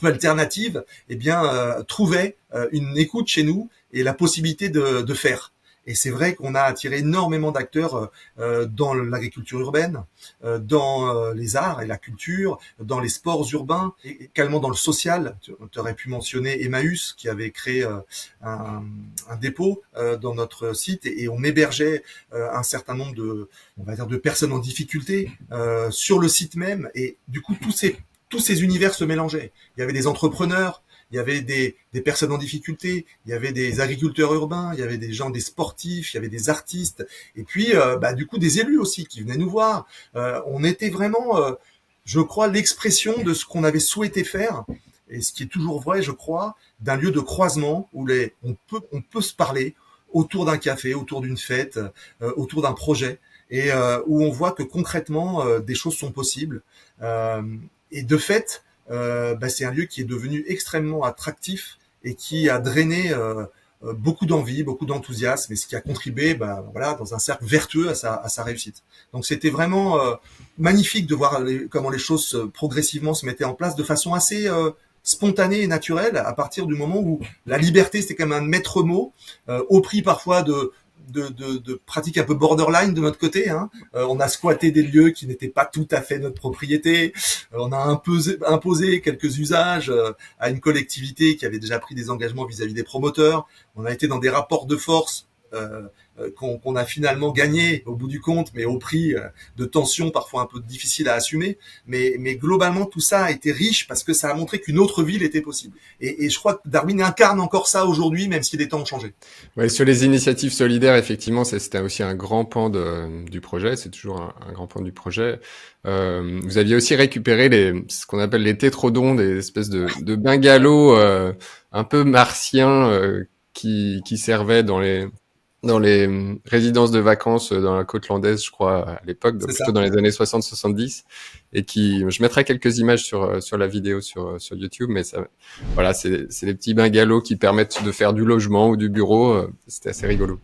alternatives, eh bien, trouvaient une écoute chez nous et la possibilité de faire. Et c'est vrai qu'on a attiré énormément d'acteurs dans l'agriculture urbaine, dans les arts et la culture, dans les sports urbains, et également dans le social. Tu aurais pu mentionner Emmaüs qui avait créé un dépôt dans notre site et on hébergeait un certain nombre on va dire, de personnes en difficulté sur le site même. Et du coup, tous ces univers se mélangeaient. Il y avait des entrepreneurs, il y avait des personnes en difficulté, il y avait des agriculteurs urbains, il y avait des gens, des sportifs, il y avait des artistes, et puis du coup des élus aussi qui venaient nous voir. On était vraiment, je crois, l'expression de ce qu'on avait souhaité faire, et ce qui est toujours vrai, je crois, d'un lieu de croisement où on peut se parler autour d'un café, autour d'une fête, autour d'un projet, et où on voit que concrètement des choses sont possibles. Et de fait, c'est un lieu qui est devenu extrêmement attractif et qui a drainé beaucoup d'envie, beaucoup d'enthousiasme, et ce qui a contribué, dans un cercle vertueux à sa réussite. Donc c'était vraiment magnifique de voir comment les choses progressivement se mettaient en place de façon assez spontanée et naturelle, à partir du moment où la liberté c'était quand même un maître mot, au prix parfois de pratiques un peu borderline de notre côté. Hein. On a squatté des lieux qui n'étaient pas tout à fait notre propriété. On a imposé quelques usages à une collectivité qui avait déjà pris des engagements vis-à-vis des promoteurs. On a été dans des rapports de force qu'on a finalement gagné au bout du compte, mais au prix de tensions parfois un peu difficiles à assumer. Mais globalement, tout ça a été riche parce que ça a montré qu'une autre ville était possible. Et je crois que Darwin incarne encore ça aujourd'hui, même si les temps ont changé. Ouais, sur les initiatives solidaires, effectivement, c'était aussi un grand pan du projet. C'est toujours un grand pan du projet. Vous aviez aussi récupéré ce qu'on appelle les tétrodons, des espèces de bungalows un peu martiens qui servaient dans les résidences de vacances dans la côte landaise, je crois, à l'époque, plutôt dans les années 60-70, et je mettrai quelques images sur la vidéo sur YouTube, mais ça, voilà, c'est les petits bungalows qui permettent de faire du logement ou du bureau. C'était assez rigolo.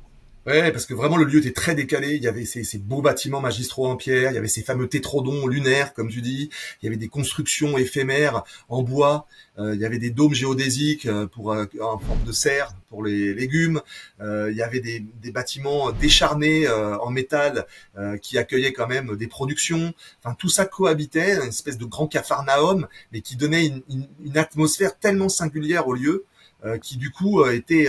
Ouais, parce que vraiment le lieu était très décalé. Il y avait ces beaux bâtiments magistraux en pierre, il y avait ces fameux tétrodons lunaires, comme tu dis. Il y avait des constructions éphémères en bois. Il y avait des dômes géodésiques en forme de serre pour les légumes. Il y avait des bâtiments décharnés en métal qui accueillaient quand même des productions. Enfin, tout ça cohabitait, une espèce de grand capharnaüm, mais qui donnait une atmosphère tellement singulière au lieu qui du coup était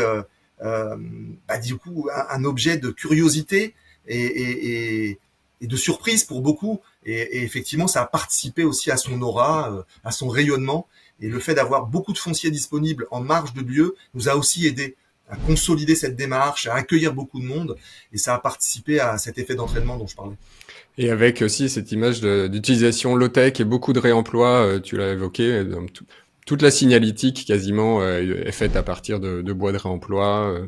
du coup un objet de curiosité et de surprise pour beaucoup. Et effectivement, ça a participé aussi à son aura, à son rayonnement. Et le fait d'avoir beaucoup de foncier disponible en marge de lieu nous a aussi aidé à consolider cette démarche, à accueillir beaucoup de monde. Et ça a participé à cet effet d'entraînement dont je parlais. Et avec aussi cette image d'utilisation low-tech et beaucoup de réemploi, tu l'as évoqué, toute la signalétique quasiment est faite à partir de bois de réemploi.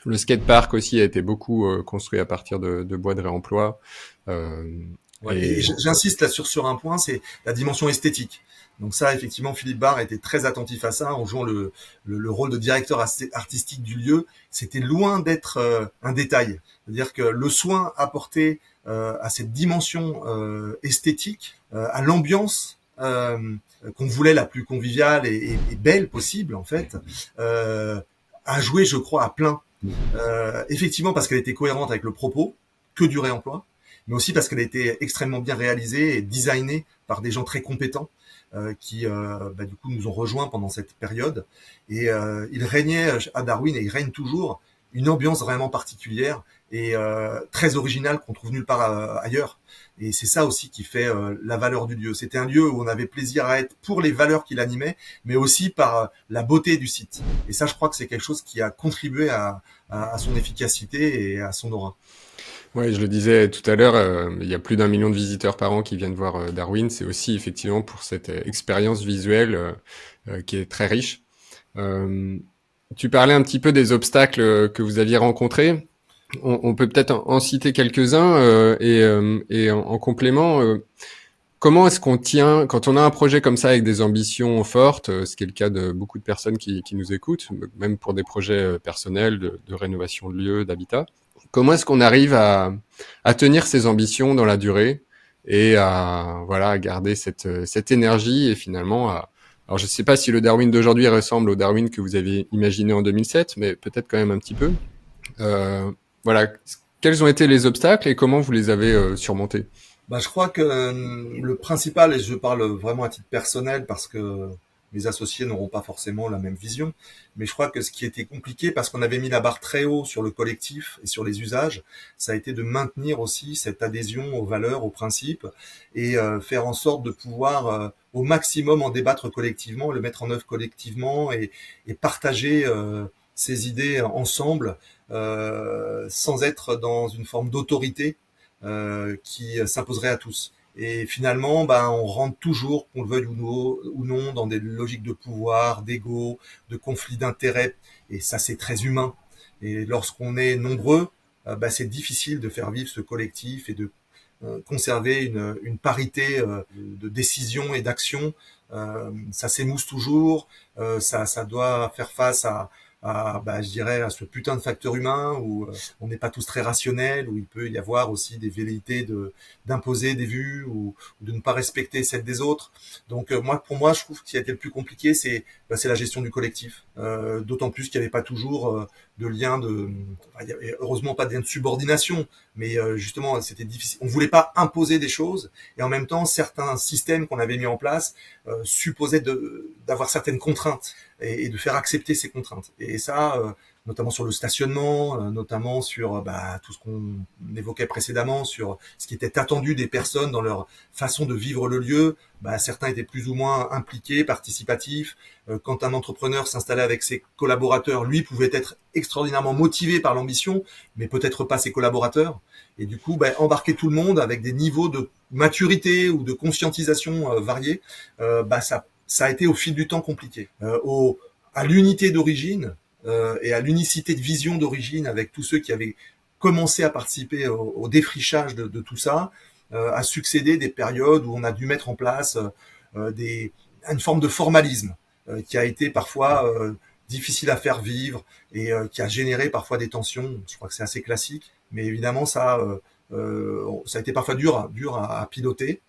Le skatepark aussi a été beaucoup construit à partir de bois de réemploi. Et j'insiste là sur un point, c'est la dimension esthétique. Donc ça, effectivement, Philippe Barre était très attentif à ça en jouant le rôle de directeur artistique du lieu. C'était loin d'être un détail. C'est-à-dire que le soin apporté à cette dimension esthétique, à l'ambiance qu'on voulait la plus conviviale et belle possible, en fait, a joué, je crois, à plein. Effectivement, parce qu'elle était cohérente avec le propos, que du réemploi, mais aussi parce qu'elle a été extrêmement bien réalisée et designée par des gens très compétents qui du coup nous ont rejoints pendant cette période. Et il régnait à Darwin, et il règne toujours, une ambiance vraiment particulière et très originale qu'on trouve nulle part ailleurs. Et c'est ça aussi qui fait la valeur du lieu. C'était un lieu où on avait plaisir à être pour les valeurs qu'il animait, mais aussi par la beauté du site. Et ça, je crois que c'est quelque chose qui a contribué à son efficacité et à son aura. Ouais, je le disais tout à l'heure, il y a plus d'1 million de visiteurs par an qui viennent voir Darwin. C'est aussi effectivement pour cette expérience visuelle qui est très riche. Tu parlais un petit peu des obstacles que vous aviez rencontrés. On peut peut-être en citer quelques-uns et en complément. Comment est-ce qu'on tient, quand on a un projet comme ça avec des ambitions fortes, ce qui est le cas de beaucoup de personnes qui nous écoutent, même pour des projets personnels de rénovation de lieux, d'habitat, comment est-ce qu'on arrive à tenir ces ambitions dans la durée et à garder cette énergie et finalement alors je ne sais pas si le Darwin d'aujourd'hui ressemble au Darwin que vous avez imaginé en 2007, mais peut-être quand même un petit peu. Euh, voilà, quels ont été les obstacles et comment vous les avez surmontés? Bah, je crois que le principal, et je parle vraiment à titre personnel parce que mes associés n'auront pas forcément la même vision, mais je crois que ce qui était compliqué, parce qu'on avait mis la barre très haut sur le collectif et sur les usages, ça a été de maintenir aussi cette adhésion aux valeurs, aux principes, et faire en sorte de pouvoir au maximum en débattre collectivement, le mettre en œuvre collectivement et partager ces idées ensemble, sans être dans une forme d'autorité qui s'imposerait à tous. Et finalement, ben, on rentre toujours, qu'on le veuille ou non, dans des logiques de pouvoir, d'ego, de conflits d'intérêts. Et ça, c'est très humain. Et lorsqu'on est nombreux, ben, c'est difficile de faire vivre ce collectif et de conserver une parité de décision et d'action. Ça s'émousse toujours. Ça doit faire face je dirais, à ce putain de facteur humain où on n'est pas tous très rationnels, où il peut y avoir aussi des velléités d'imposer des vues ou de ne pas respecter celles des autres. Donc pour moi, je trouve que ce qui a été le plus compliqué, c'est la gestion du collectif. D'autant plus qu'il n'y avait pas toujours de lien il y avait heureusement pas de lien de subordination, mais justement, c'était difficile. On voulait pas imposer des choses, et en même temps, certains systèmes qu'on avait mis en place supposaient d'avoir certaines contraintes et de faire accepter ces contraintes. Et ça, notamment sur le stationnement, notamment sur tout ce qu'on évoquait précédemment, sur ce qui était attendu des personnes dans leur façon de vivre le lieu. Certains étaient plus ou moins impliqués, participatifs. Quand un entrepreneur s'installait avec ses collaborateurs, lui pouvait être extraordinairement motivé par l'ambition, mais peut-être pas ses collaborateurs. Et du coup, embarquer tout le monde avec des niveaux de maturité ou de conscientisation variés, ça a été au fil du temps compliqué. À l'unité d'origine et à l'unicité de vision d'origine avec tous ceux qui avaient commencé à participer au défrichage de tout ça, a succédé des périodes où on a dû mettre en place une forme de formalisme qui a été parfois difficile à faire vivre et qui a généré parfois des tensions. Je crois que c'est assez classique, mais évidemment ça a été parfois dur à piloter.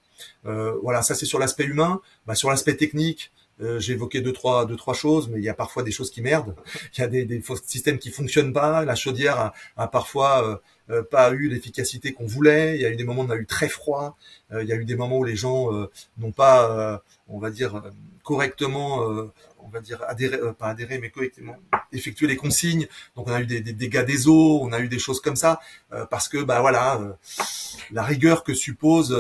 Voilà, ça c'est sur l'aspect humain. Sur l'aspect technique, j'ai évoqué deux trois choses, mais il y a parfois des choses qui merdent. Il y a des systèmes qui fonctionnent pas. La chaudière a parfois pas eu l'efficacité qu'on voulait. Il y a eu des moments où on a eu très froid. Il y a eu des moments où les gens n'ont pas, on va dire, correctement, on va dire pas adhéré, mais correctement effectué les consignes. Donc on a eu des dégâts des eaux, on a eu des choses comme ça, parce que la rigueur que suppose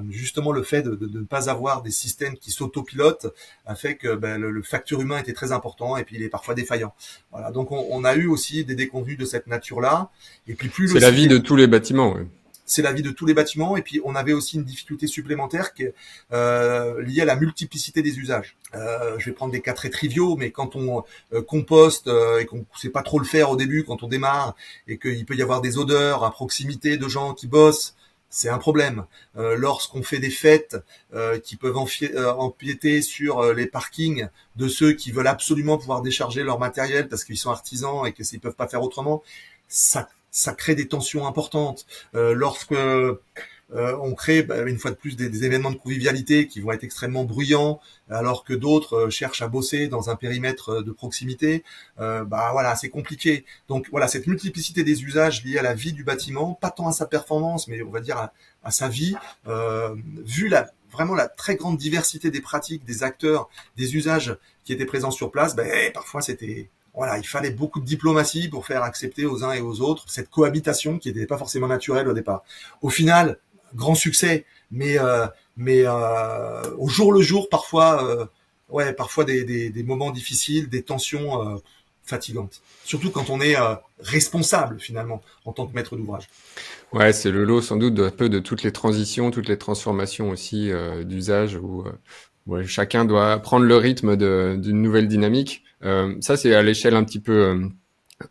justement le fait de ne pas avoir des systèmes qui s'autopilotent a fait que le facteur humain était très important et puis il est parfois défaillant. Voilà, donc on a eu aussi des déconvenues de cette nature-là. Et puis c'est la vie de tous les bâtiments. Ouais. C'est la vie de tous les bâtiments. Et puis on avait aussi une difficulté supplémentaire qui est liée à la multiplicité des usages. Je vais prendre des cas très triviaux, mais quand on composte et qu'on ne sait pas trop le faire au début, quand on démarre, et qu'il peut y avoir des odeurs à proximité de gens qui bossent, c'est un problème. Lorsqu'on fait des fêtes qui peuvent empiéter sur les parkings de ceux qui veulent absolument pouvoir décharger leur matériel parce qu'ils sont artisans et que s'ils peuvent pas faire autrement, ça crée des tensions importantes. Lorsque on crée une fois de plus des événements de convivialité qui vont être extrêmement bruyants, alors que d'autres cherchent à bosser dans un périmètre de proximité. C'est compliqué. Donc voilà, cette multiplicité des usages liés à la vie du bâtiment, pas tant à sa performance, mais on va dire à sa vie, vu vraiment la très grande diversité des pratiques, des acteurs, des usages qui étaient présents sur place, parfois c'était il fallait beaucoup de diplomatie pour faire accepter aux uns et aux autres cette cohabitation qui n'était pas forcément naturelle au départ. Au final, grand succès, mais au jour le jour, parfois des moments difficiles, des tensions fatigantes. Surtout quand on est responsable finalement en tant que maître d'ouvrage. Ouais, c'est le lot sans doute un peu de toutes les transitions, toutes les transformations aussi d'usage où ouais, chacun doit prendre le rythme d'une nouvelle dynamique. Ça, c'est à l'échelle un petit peu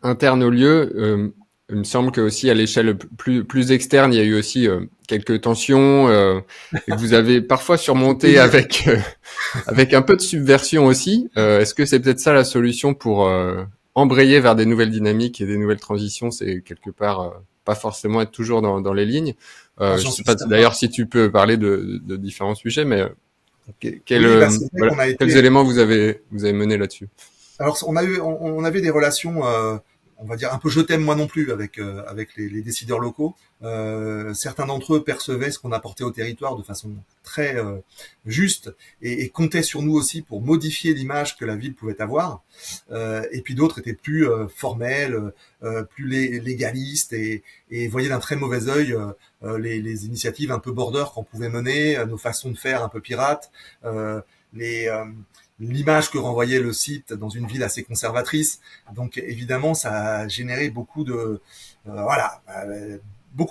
interne au lieu. Il me semble que aussi à l'échelle plus externe, il y a eu aussi quelques tensions et que vous avez parfois surmonté avec un peu de subversion aussi. Est-ce que c'est peut-être ça la solution pour embrayer vers des nouvelles dynamiques et des nouvelles transitions? C'est quelque part pas forcément être toujours dans les lignes. Je J'en sais suis pas certain. d'ailleurs si tu peux parler de différents sujets, mais Oui, c'est vrai qu'on a quels été. éléments vous avez menés là-dessus? Alors, on avait des relations, on va dire un peu je t'aime moi non plus avec les décideurs locaux. Certains d'entre eux percevaient ce qu'on apportait au territoire de façon très juste et comptaient sur nous aussi pour modifier l'image que la ville pouvait avoir. Et puis d'autres étaient plus formels, plus légalistes et voyaient d'un très mauvais œil les initiatives un peu border qu'on pouvait mener, nos façons de faire un peu pirates, les l'image que renvoyait le site dans une ville assez conservatrice. Donc évidemment, ça a généré beaucoup de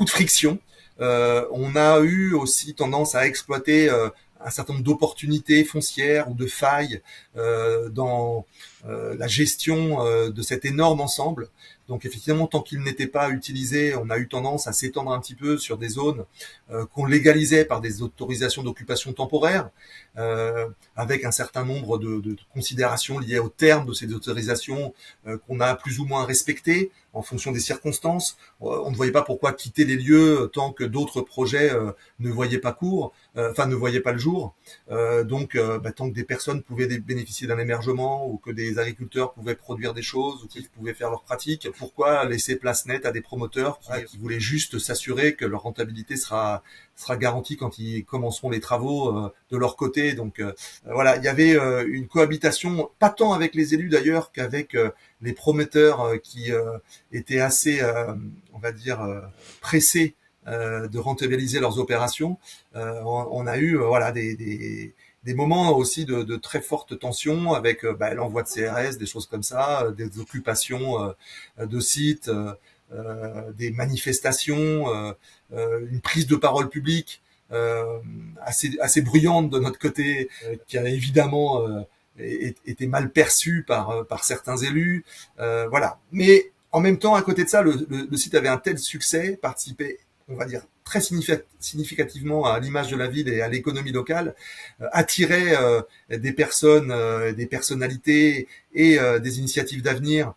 friction. On a eu aussi tendance à exploiter un certain nombre d'opportunités foncières ou de failles dans la gestion de cet énorme ensemble. Donc effectivement, tant qu'il n'était pas utilisé, on a eu tendance à s'étendre un petit peu sur des zones qu'on légalisait par des autorisations d'occupation temporaire, avec un certain nombre de considérations liées au terme de ces autorisations qu'on a plus ou moins respectées en fonction des circonstances. On ne voyait pas pourquoi quitter les lieux tant que d'autres projets ne voyaient pas ne voyaient pas le jour. Tant que des personnes pouvaient bénéficier d'un hébergement ou que des agriculteurs pouvaient produire des choses ou qu'ils pouvaient faire leurs pratiques, pourquoi laisser place nette à des promoteurs qui voulaient juste s'assurer que leur rentabilité sera garantie quand ils commenceront les travaux de leur côté. Donc voilà, il y avait une cohabitation, pas tant avec les élus d'ailleurs qu'avec les promoteurs qui étaient assez, on va dire, pressés de rentabiliser leurs opérations. On a eu des moments aussi de très forte tension avec l'envoi de CRS, des choses comme ça, des occupations de sites, des manifestations, une prise de parole publique assez bruyante de notre côté, qui a évidemment été mal perçue par certains élus. Voilà. Mais en même temps, à côté de ça, le site avait un tel succès, participait, on va dire, très significativement à l'image de la ville et à l'économie locale, attirait des personnes, des personnalités et des initiatives d'avenir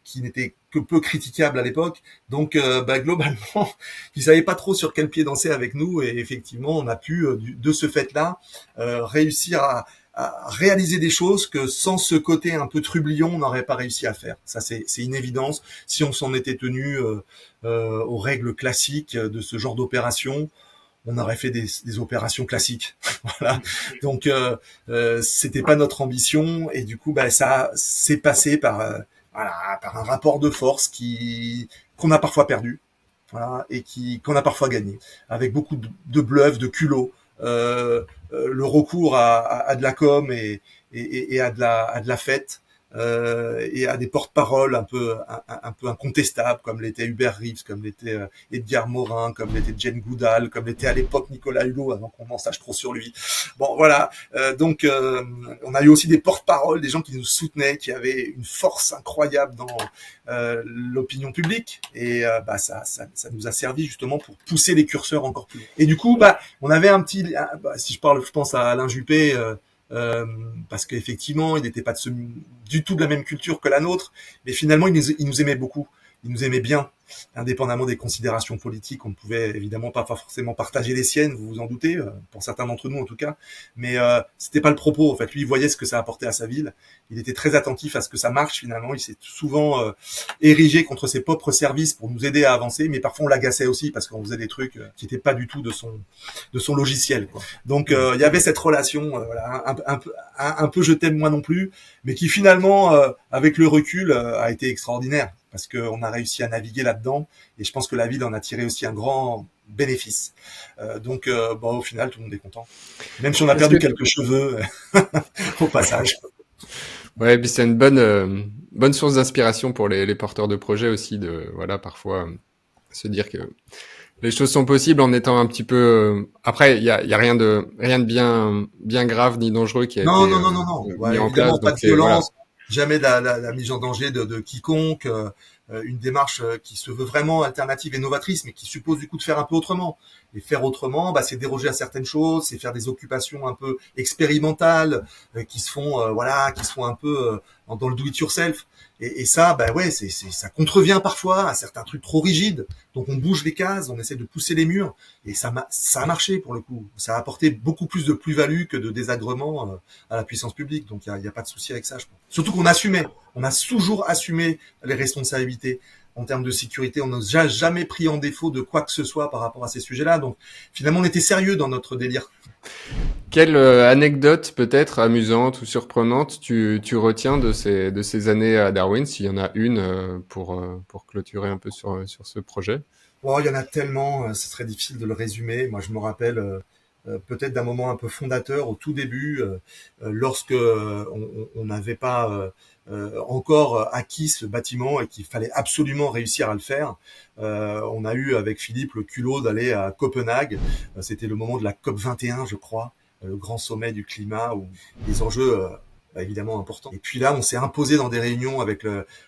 qui n'étaient que peu critiquables à l'époque. Donc globalement, ils savaient pas trop sur quel pied danser avec nous et effectivement, on a pu de ce fait-là réussir à réaliser des choses que sans ce côté un peu trublion, on n'aurait pas réussi à faire. Ça, c'est une évidence. Si on s'en était tenu aux règles classiques de ce genre d'opération, on aurait fait des opérations classiques. Voilà. Donc, c'était pas notre ambition et du coup, ça s'est passé par un rapport de force qu'on a parfois perdu, voilà, et qu'on a parfois gagné, avec beaucoup de bluff, de culot. Le recours à de la com et à de la fête et à des porte-paroles un peu incontestables comme l'était Hubert Reeves, comme l'était Edgar Morin, comme l'était Jane Goodall, comme l'était à l'époque Nicolas Hulot avant qu'on en sache trop sur lui. Bon voilà, on a eu aussi des porte-paroles, des gens qui nous soutenaient, qui avaient une force incroyable dans l'opinion publique et ça nous a servi justement pour pousser les curseurs encore plus loin. Et du coup on avait si je pense à Alain Juppé parce qu'effectivement, il n'était pas du tout de la même culture que la nôtre, mais finalement, il nous aimait beaucoup, il nous aimait bien, indépendamment des considérations politiques. On ne pouvait évidemment pas forcément partager les siennes, vous vous en doutez, pour certains d'entre nous en tout cas, mais c'était pas le propos. En fait, lui, il voyait ce que ça apportait à sa ville. Il était très attentif à ce que ça marche. Finalement, il s'est souvent érigé contre ses propres services pour nous aider à avancer, mais parfois on l'agaçait aussi parce qu'on faisait des trucs qui n'étaient pas du tout de son logiciel, quoi. Donc il y avait cette relation, voilà, un peu je t'aime moi non plus, mais qui finalement, avec le recul, a été extraordinaire parce qu'on a réussi à naviguer là-dedans et je pense que la ville en a tiré aussi un grand bénéfice. Au final, tout le monde est content, même si on a perdu quelques cheveux au passage. Ouais, puis c'est une bonne source d'inspiration pour les porteurs de projets aussi, de voilà parfois Se dire que les choses sont possibles en étant un petit peu. Après, il y a rien de bien grave ni dangereux qui a Non, été non, non, non, non. mis Ouais, en évidemment, place. pas Donc de c'est voilà. violence, jamais la mise en danger de quiconque, une démarche qui se veut vraiment alternative et novatrice, mais qui suppose du coup de faire un peu autrement. Et faire autrement, bah, c'est déroger à certaines choses, c'est faire des occupations un peu expérimentales, qui se font, voilà, qui se font un peu dans le do it yourself. Et ça, bah ouais, ça contrevient parfois à certains trucs trop rigides. Donc on bouge les cases, on essaie de pousser les murs, et ça a marché pour le coup. Ça a apporté beaucoup plus de plus-value que de désagréments à la puissance publique. Donc il y a pas de souci avec ça, je pense. Surtout qu'on assumait, on a toujours assumé les responsabilités en termes de sécurité. On n'a jamais pris en défaut de quoi que ce soit par rapport à ces sujets-là. Donc finalement, on était sérieux dans notre délire. Quelle anecdote peut-être amusante ou surprenante tu retiens de ces années à Darwin, s'il y en a une pour clôturer un peu sur ce projet? Oh, il y en a tellement, c'est très difficile de le résumer. Moi, je me rappelle peut-être d'un moment un peu fondateur au tout début, lorsque on n'avait pas encore acquis ce bâtiment et qu'il fallait absolument réussir à le faire. On a eu avec Philippe le culot d'aller à Copenhague. C'était le moment de la COP 21, je crois, le grand sommet du climat où les enjeux bah, évidemment importants. Et puis là, on s'est imposé dans des réunions avec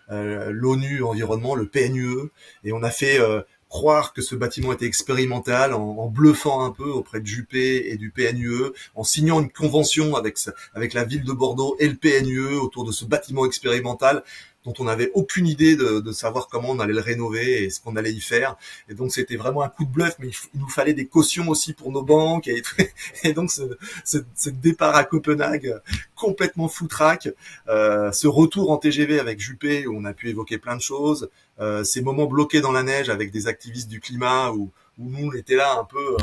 l'ONU Environnement, le PNUE, et on a fait croire que ce bâtiment était expérimental en bluffant un peu auprès de Juppé et du PNUE, en signant une convention avec la ville de Bordeaux et le PNUE autour de ce bâtiment expérimental dont on n'avait aucune idée de savoir comment on allait le rénover et ce qu'on allait y faire. Et donc c'était vraiment un coup de bluff, mais il nous fallait des cautions aussi pour nos banques. Et donc ce départ à Copenhague complètement foutraque, ce retour en TGV avec Juppé où on a pu évoquer plein de choses, ces moments bloqués dans la neige avec des activistes du climat où nous on était là un peu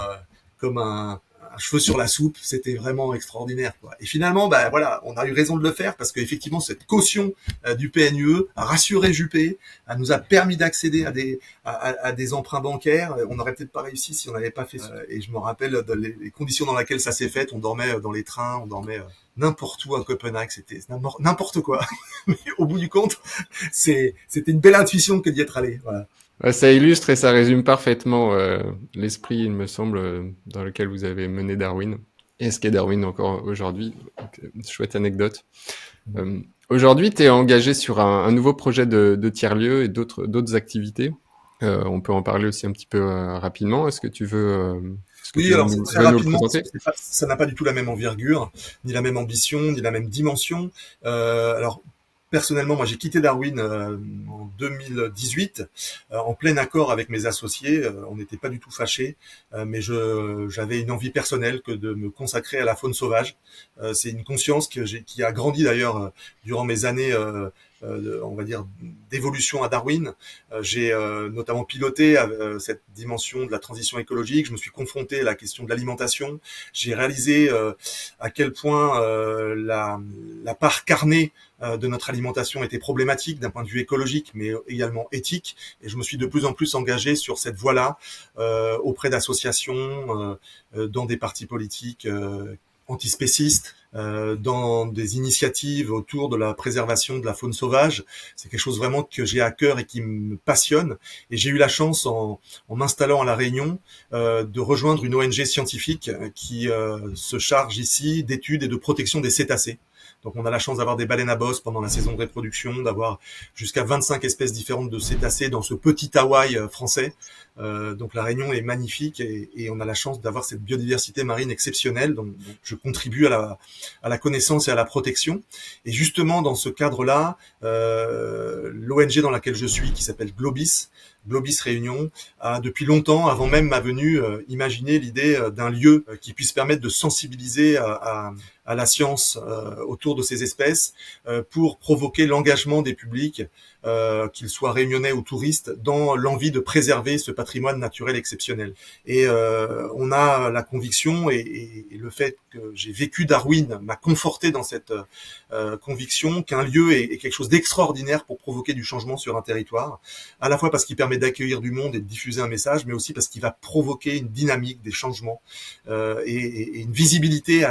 comme un cheveu sur la soupe, c'était vraiment extraordinaire, quoi. Et finalement, bah voilà, on a eu raison de le faire parce qu'effectivement cette caution du PNUE a rassuré Juppé, a nous a permis d'accéder à des emprunts bancaires. On n'aurait peut-être pas réussi si on n'avait pas fait ça. Et je me rappelle les conditions dans lesquelles ça s'est fait. On dormait dans les trains, on dormait n'importe où à Copenhague, c'était n'importe quoi. Mais au bout du compte, c'était une belle intuition que d'y être allé. Voilà. Ouais, ça illustre et ça résume parfaitement l'esprit, il me semble, dans lequel vous avez mené Darwin. Et ce qu'est Darwin encore aujourd'hui. Donc, chouette anecdote. Aujourd'hui, tu es engagé sur un nouveau projet de tiers-lieu et d'autres activités. On peut en parler aussi un petit peu rapidement. Est-ce que tu veux, Oui, alors c'est très nous le rapidement, présenter? ça n'a pas du tout la même envergure, ni la même ambition, ni la même dimension. Alors personnellement, moi j'ai quitté Darwin en 2018, en plein accord avec mes associés. On n'était pas du tout fâchés, mais j'avais une envie personnelle que de me consacrer à la faune sauvage. C'est une conscience qui a grandi d'ailleurs durant mes années. On va dire d'évolution à Darwin. J'ai notamment piloté cette dimension de la transition écologique. Je me suis confronté à la question de l'alimentation. J'ai réalisé à quel point la part carnée de notre alimentation était problématique d'un point de vue écologique, mais également éthique. Et je me suis de plus en plus engagé sur cette voie-là auprès d'associations, dans des partis politiques antispécistes, dans des initiatives autour de la préservation de la faune sauvage. C'est quelque chose vraiment que j'ai à cœur et qui me passionne. Et j'ai eu la chance, en m'installant à La Réunion, de rejoindre une ONG scientifique qui se charge ici d'études et de protection des cétacés. Donc on a la chance d'avoir des baleines à bosse pendant la saison de reproduction, d'avoir jusqu'à 25 espèces différentes de cétacés dans ce petit Hawaï français. Donc la Réunion est magnifique et on a la chance d'avoir cette biodiversité marine exceptionnelle. Donc je contribue à la connaissance et à la protection. Et justement dans ce cadre-là, l'ONG dans laquelle je suis, qui s'appelle Globis Réunion, a depuis longtemps, avant même ma venue, imaginé l'idée d'un lieu qui puisse permettre de sensibiliser à la science autour de ces espèces pour provoquer l'engagement des publics, qu'ils soient réunionnais ou touristes, dans l'envie de préserver ce patrimoine naturel exceptionnel. Et on a la conviction et le fait que j'ai vécu Darwin m'a conforté dans cette conviction qu'un lieu est quelque chose d'extraordinaire pour provoquer du changement sur un territoire, à la fois parce qu'il permet d'accueillir du monde et de diffuser un message, mais aussi parce qu'il va provoquer une dynamique, des changements et une visibilité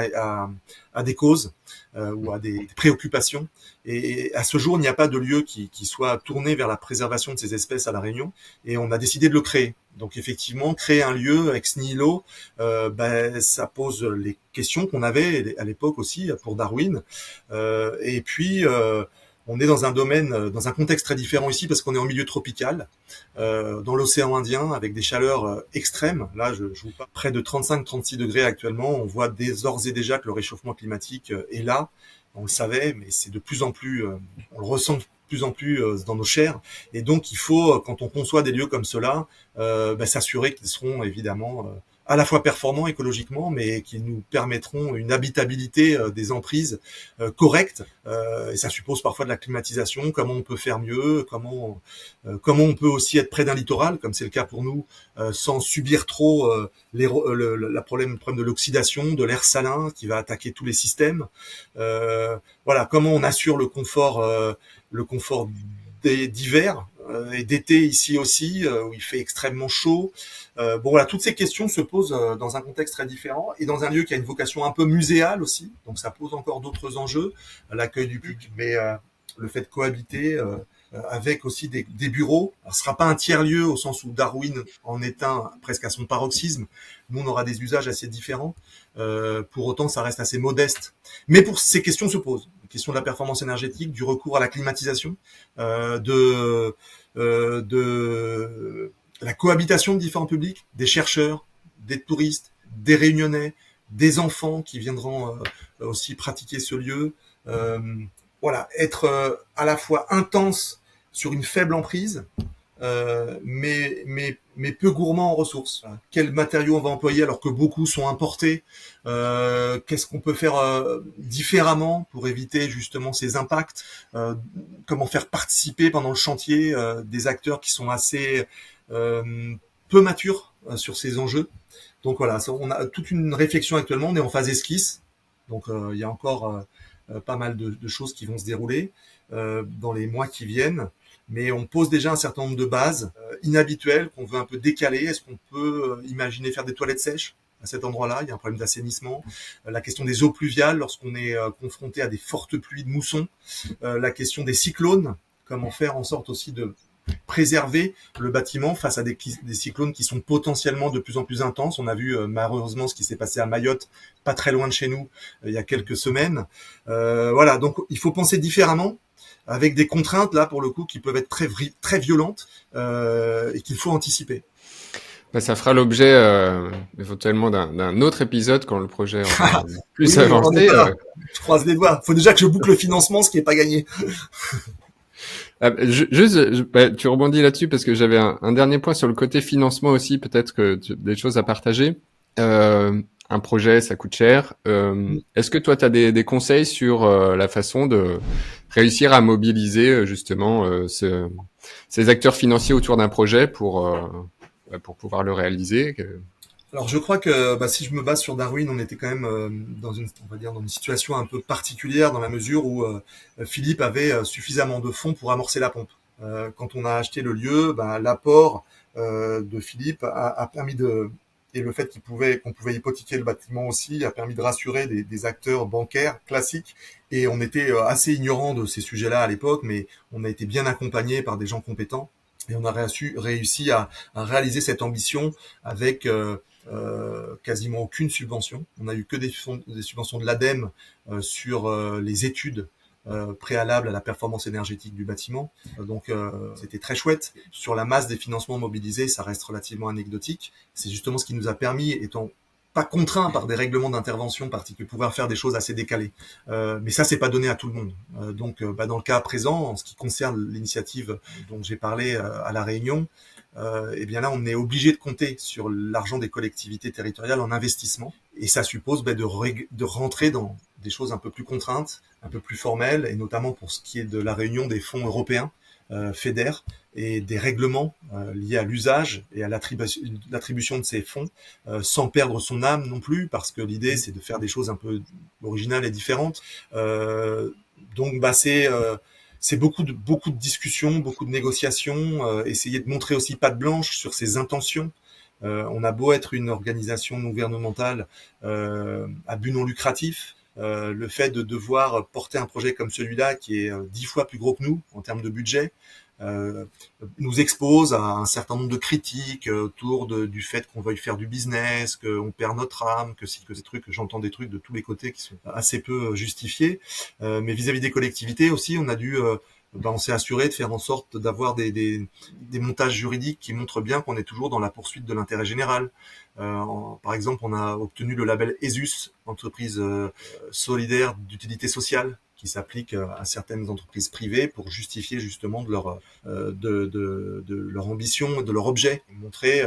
à des causes ou à des préoccupations. Et à ce jour, il n'y a pas de lieu qui soit tourné vers la préservation de ces espèces à La Réunion, et on a décidé de le créer. Donc effectivement, créer un lieu ex nihilo, ça pose les questions qu'on avait à l'époque aussi pour Darwin. Et puis on est dans un domaine, dans un contexte très différent ici parce qu'on est en milieu tropical, dans l'océan Indien avec des chaleurs extrêmes. Là, je vous parle près de 35-36 degrés actuellement. On voit d'ores et déjà que le réchauffement climatique est là. On le savait, mais c'est de plus en plus, on le ressent de plus en plus dans nos chairs. Et donc, il faut, quand on conçoit des lieux comme cela, s'assurer qu'ils seront évidemment à la fois performants écologiquement, mais qui nous permettront une habitabilité des emprises correcte. Et ça suppose parfois de la climatisation. Comment on peut faire mieux, comment on peut aussi être près d'un littoral, comme c'est le cas pour nous, sans subir trop le problème de l'oxydation, de l'air salin qui va attaquer tous les systèmes. Voilà, comment on assure le confort d'hiver et d'été ici aussi, où il fait extrêmement chaud. Bon voilà, toutes ces questions se posent dans un contexte très différent et dans un lieu qui a une vocation un peu muséale aussi, donc ça pose encore d'autres enjeux, l'accueil du public, mais le fait de cohabiter avec aussi des bureaux. Alors, ce sera pas un tiers-lieu au sens où Darwin en est un presque à son paroxysme. Nous, on aura des usages assez différents. Pour autant, ça reste assez modeste. Mais pour ces questions se posent. La question de la performance énergétique, du recours à la climatisation, de la cohabitation de différents publics, des chercheurs, des touristes, des Réunionnais, des enfants qui viendront aussi pratiquer ce lieu. Voilà, être à la fois intense sur une faible emprise, mais peu gourmand en ressources. Quels matériaux on va employer alors que beaucoup sont importés? Qu'est-ce qu'on peut faire différemment pour éviter justement ces impacts? Comment faire participer pendant le chantier des acteurs qui sont assez peu matures sur ces enjeux? Donc voilà, on a toute une réflexion actuellement, on est en phase esquisse, donc il y a encore pas mal de choses qui vont se dérouler dans les mois qui viennent, mais on pose déjà un certain nombre de bases inhabituelles qu'on veut un peu décaler. Est-ce qu'on peut imaginer faire des toilettes sèches à cet endroit-là? Il y a un problème d'assainissement. La question des eaux pluviales lorsqu'on est confronté à des fortes pluies de mousson. La question des cyclones. Comment faire en sorte aussi de préserver le bâtiment face à des cyclones qui sont potentiellement de plus en plus intenses. On a vu malheureusement ce qui s'est passé à Mayotte, pas très loin de chez nous, il y a quelques semaines. Voilà, donc il faut penser différemment, avec des contraintes là pour le coup qui peuvent être très violentes et qu'il faut anticiper. Ça fera l'objet éventuellement d'un autre épisode quand le projet aura plus avancé. Je croise les doigts. Faut déjà que je boucle le financement, ce qui n'est pas gagné. Tu rebondis là-dessus parce que j'avais un dernier point sur le côté financement aussi, peut-être que des choses à partager. Un projet, ça coûte cher. Est-ce que toi, tu as des conseils sur la façon de réussir à mobiliser justement ces acteurs financiers autour d'un projet pour pouvoir le réaliser? Alors je crois que si je me base sur Darwin, on était quand même dans une situation un peu particulière dans la mesure où Philippe avait suffisamment de fonds pour amorcer la pompe. Quand on a acheté le lieu, l'apport de Philippe a permis et le fait qu'on pouvait hypothéquer le bâtiment aussi a permis de rassurer des acteurs bancaires classiques. Et on était assez ignorants de ces sujets-là à l'époque, mais on a été bien accompagnés par des gens compétents. Et on a réussi à réaliser cette ambition avec quasiment aucune subvention. On a eu que des subventions de l'ADEME sur les études préalables à la performance énergétique du bâtiment. Donc c'était très chouette. Sur la masse des financements mobilisés, ça reste relativement anecdotique. C'est justement ce qui nous a permis, étant pas contraints par des règlements d'intervention particuliers, pouvoir faire des choses assez décalées. Mais ça, c'est pas donné à tout le monde. Donc, dans le cas présent, en ce qui concerne l'initiative dont j'ai parlé à La Réunion, eh bien là, on est obligé de compter sur l'argent des collectivités territoriales en investissement. Et ça suppose de rentrer dans des choses un peu plus contraintes, un peu plus formelles, et notamment pour ce qui est de La Réunion des fonds européens, FEDER, et des règlements liés à l'usage et à l'attribution de ces fonds, sans perdre son âme non plus, parce que l'idée c'est de faire des choses un peu originales et différentes. Donc c'est beaucoup de discussions, beaucoup de négociations, essayer de montrer aussi patte blanche sur ses intentions. On a beau être une organisation non gouvernementale à but non lucratif, le fait de devoir porter un projet comme celui-là, qui est 10 fois plus gros que nous en termes de budget, euh, nous expose à un certain nombre de critiques autour du fait qu'on veuille faire du business, qu'on perd notre âme, que si que ces trucs, j'entends des trucs de tous les côtés qui sont assez peu justifiés. Mais vis-à-vis des collectivités aussi, on s'est assuré de faire en sorte d'avoir des montages juridiques qui montrent bien qu'on est toujours dans la poursuite de l'intérêt général. Par exemple, on a obtenu le label ESUS, entreprise solidaire d'utilité sociale, qui s'applique à certaines entreprises privées pour justifier justement de leur ambition, de leur objet, montrer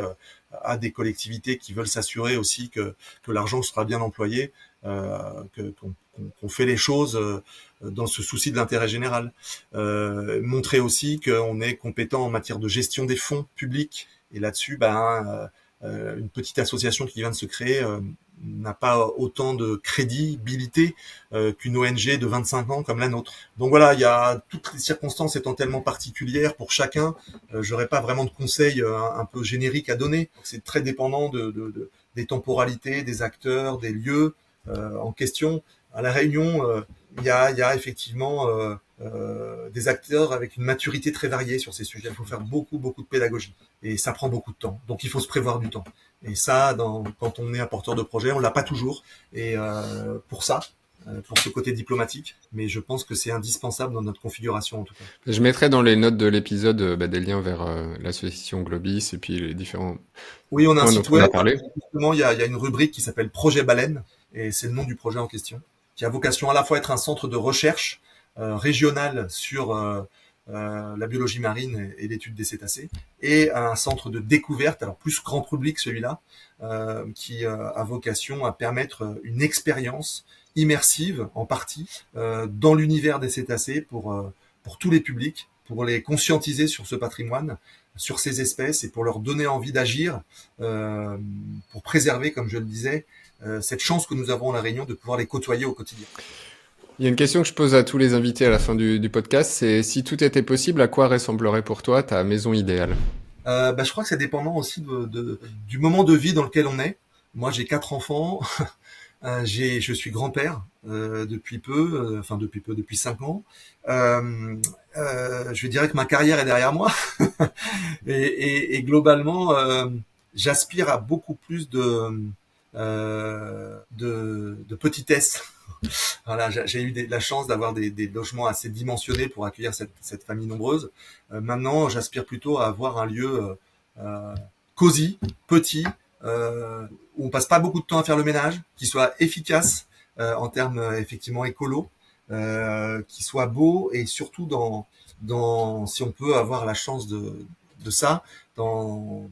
à des collectivités qui veulent s'assurer aussi que l'argent sera bien employé, qu'on fait les choses dans ce souci de l'intérêt général. Montrer aussi qu'on est compétent en matière de gestion des fonds publics. Et là-dessus, une petite association qui vient de se créer n'a pas autant de crédibilité qu'une ONG de 25 ans comme la nôtre. Donc voilà, il y a toutes les circonstances étant tellement particulières pour chacun, j'aurais pas vraiment de conseils un peu génériques à donner. C'est très dépendant des temporalités, des acteurs, des lieux en question. À La Réunion, il y a effectivement des acteurs avec une maturité très variée sur ces sujets. Il faut faire beaucoup de pédagogie et ça prend beaucoup de temps. Donc il faut se prévoir du temps. Et ça, quand on est un porteur de projet, on l'a pas toujours. Et pour ce côté diplomatique, mais je pense que c'est indispensable dans notre configuration en tout cas. Je mettrai dans les notes de l'épisode des liens vers l'association Globis et puis les différents Oui, on a un points site dont on a web. parlé. Justement, il y a une rubrique qui s'appelle Projet Baleine, et c'est le nom du projet en question, qui a vocation à la fois à être un centre de recherche régional sur la biologie marine et l'étude des cétacés, et un centre de découverte, alors plus grand public celui-là, qui a vocation à permettre une expérience immersive en partie dans l'univers des cétacés pour tous les publics, pour les conscientiser sur ce patrimoine, sur ces espèces et pour leur donner envie d'agir pour préserver, comme je le disais, cette chance que nous avons à La Réunion de pouvoir les côtoyer au quotidien. Il y a une question que je pose à tous les invités à la fin du podcast, c'est si tout était possible, à quoi ressemblerait pour toi ta maison idéale? Je crois que c'est dépendant aussi du moment de vie dans lequel on est. Moi, j'ai 4 enfants. Je suis grand-père depuis peu, depuis 5 ans. Je dirais que ma carrière est derrière moi et globalement, j'aspire à beaucoup plus de petitesse. Voilà, j'ai eu la chance d'avoir des logements assez dimensionnés pour accueillir cette famille nombreuse. Maintenant, j'aspire plutôt à avoir un lieu cosy, petit, où on passe pas beaucoup de temps à faire le ménage, qui soit efficace en termes effectivement écolo, qui soit beau et surtout si on peut avoir la chance de ça dans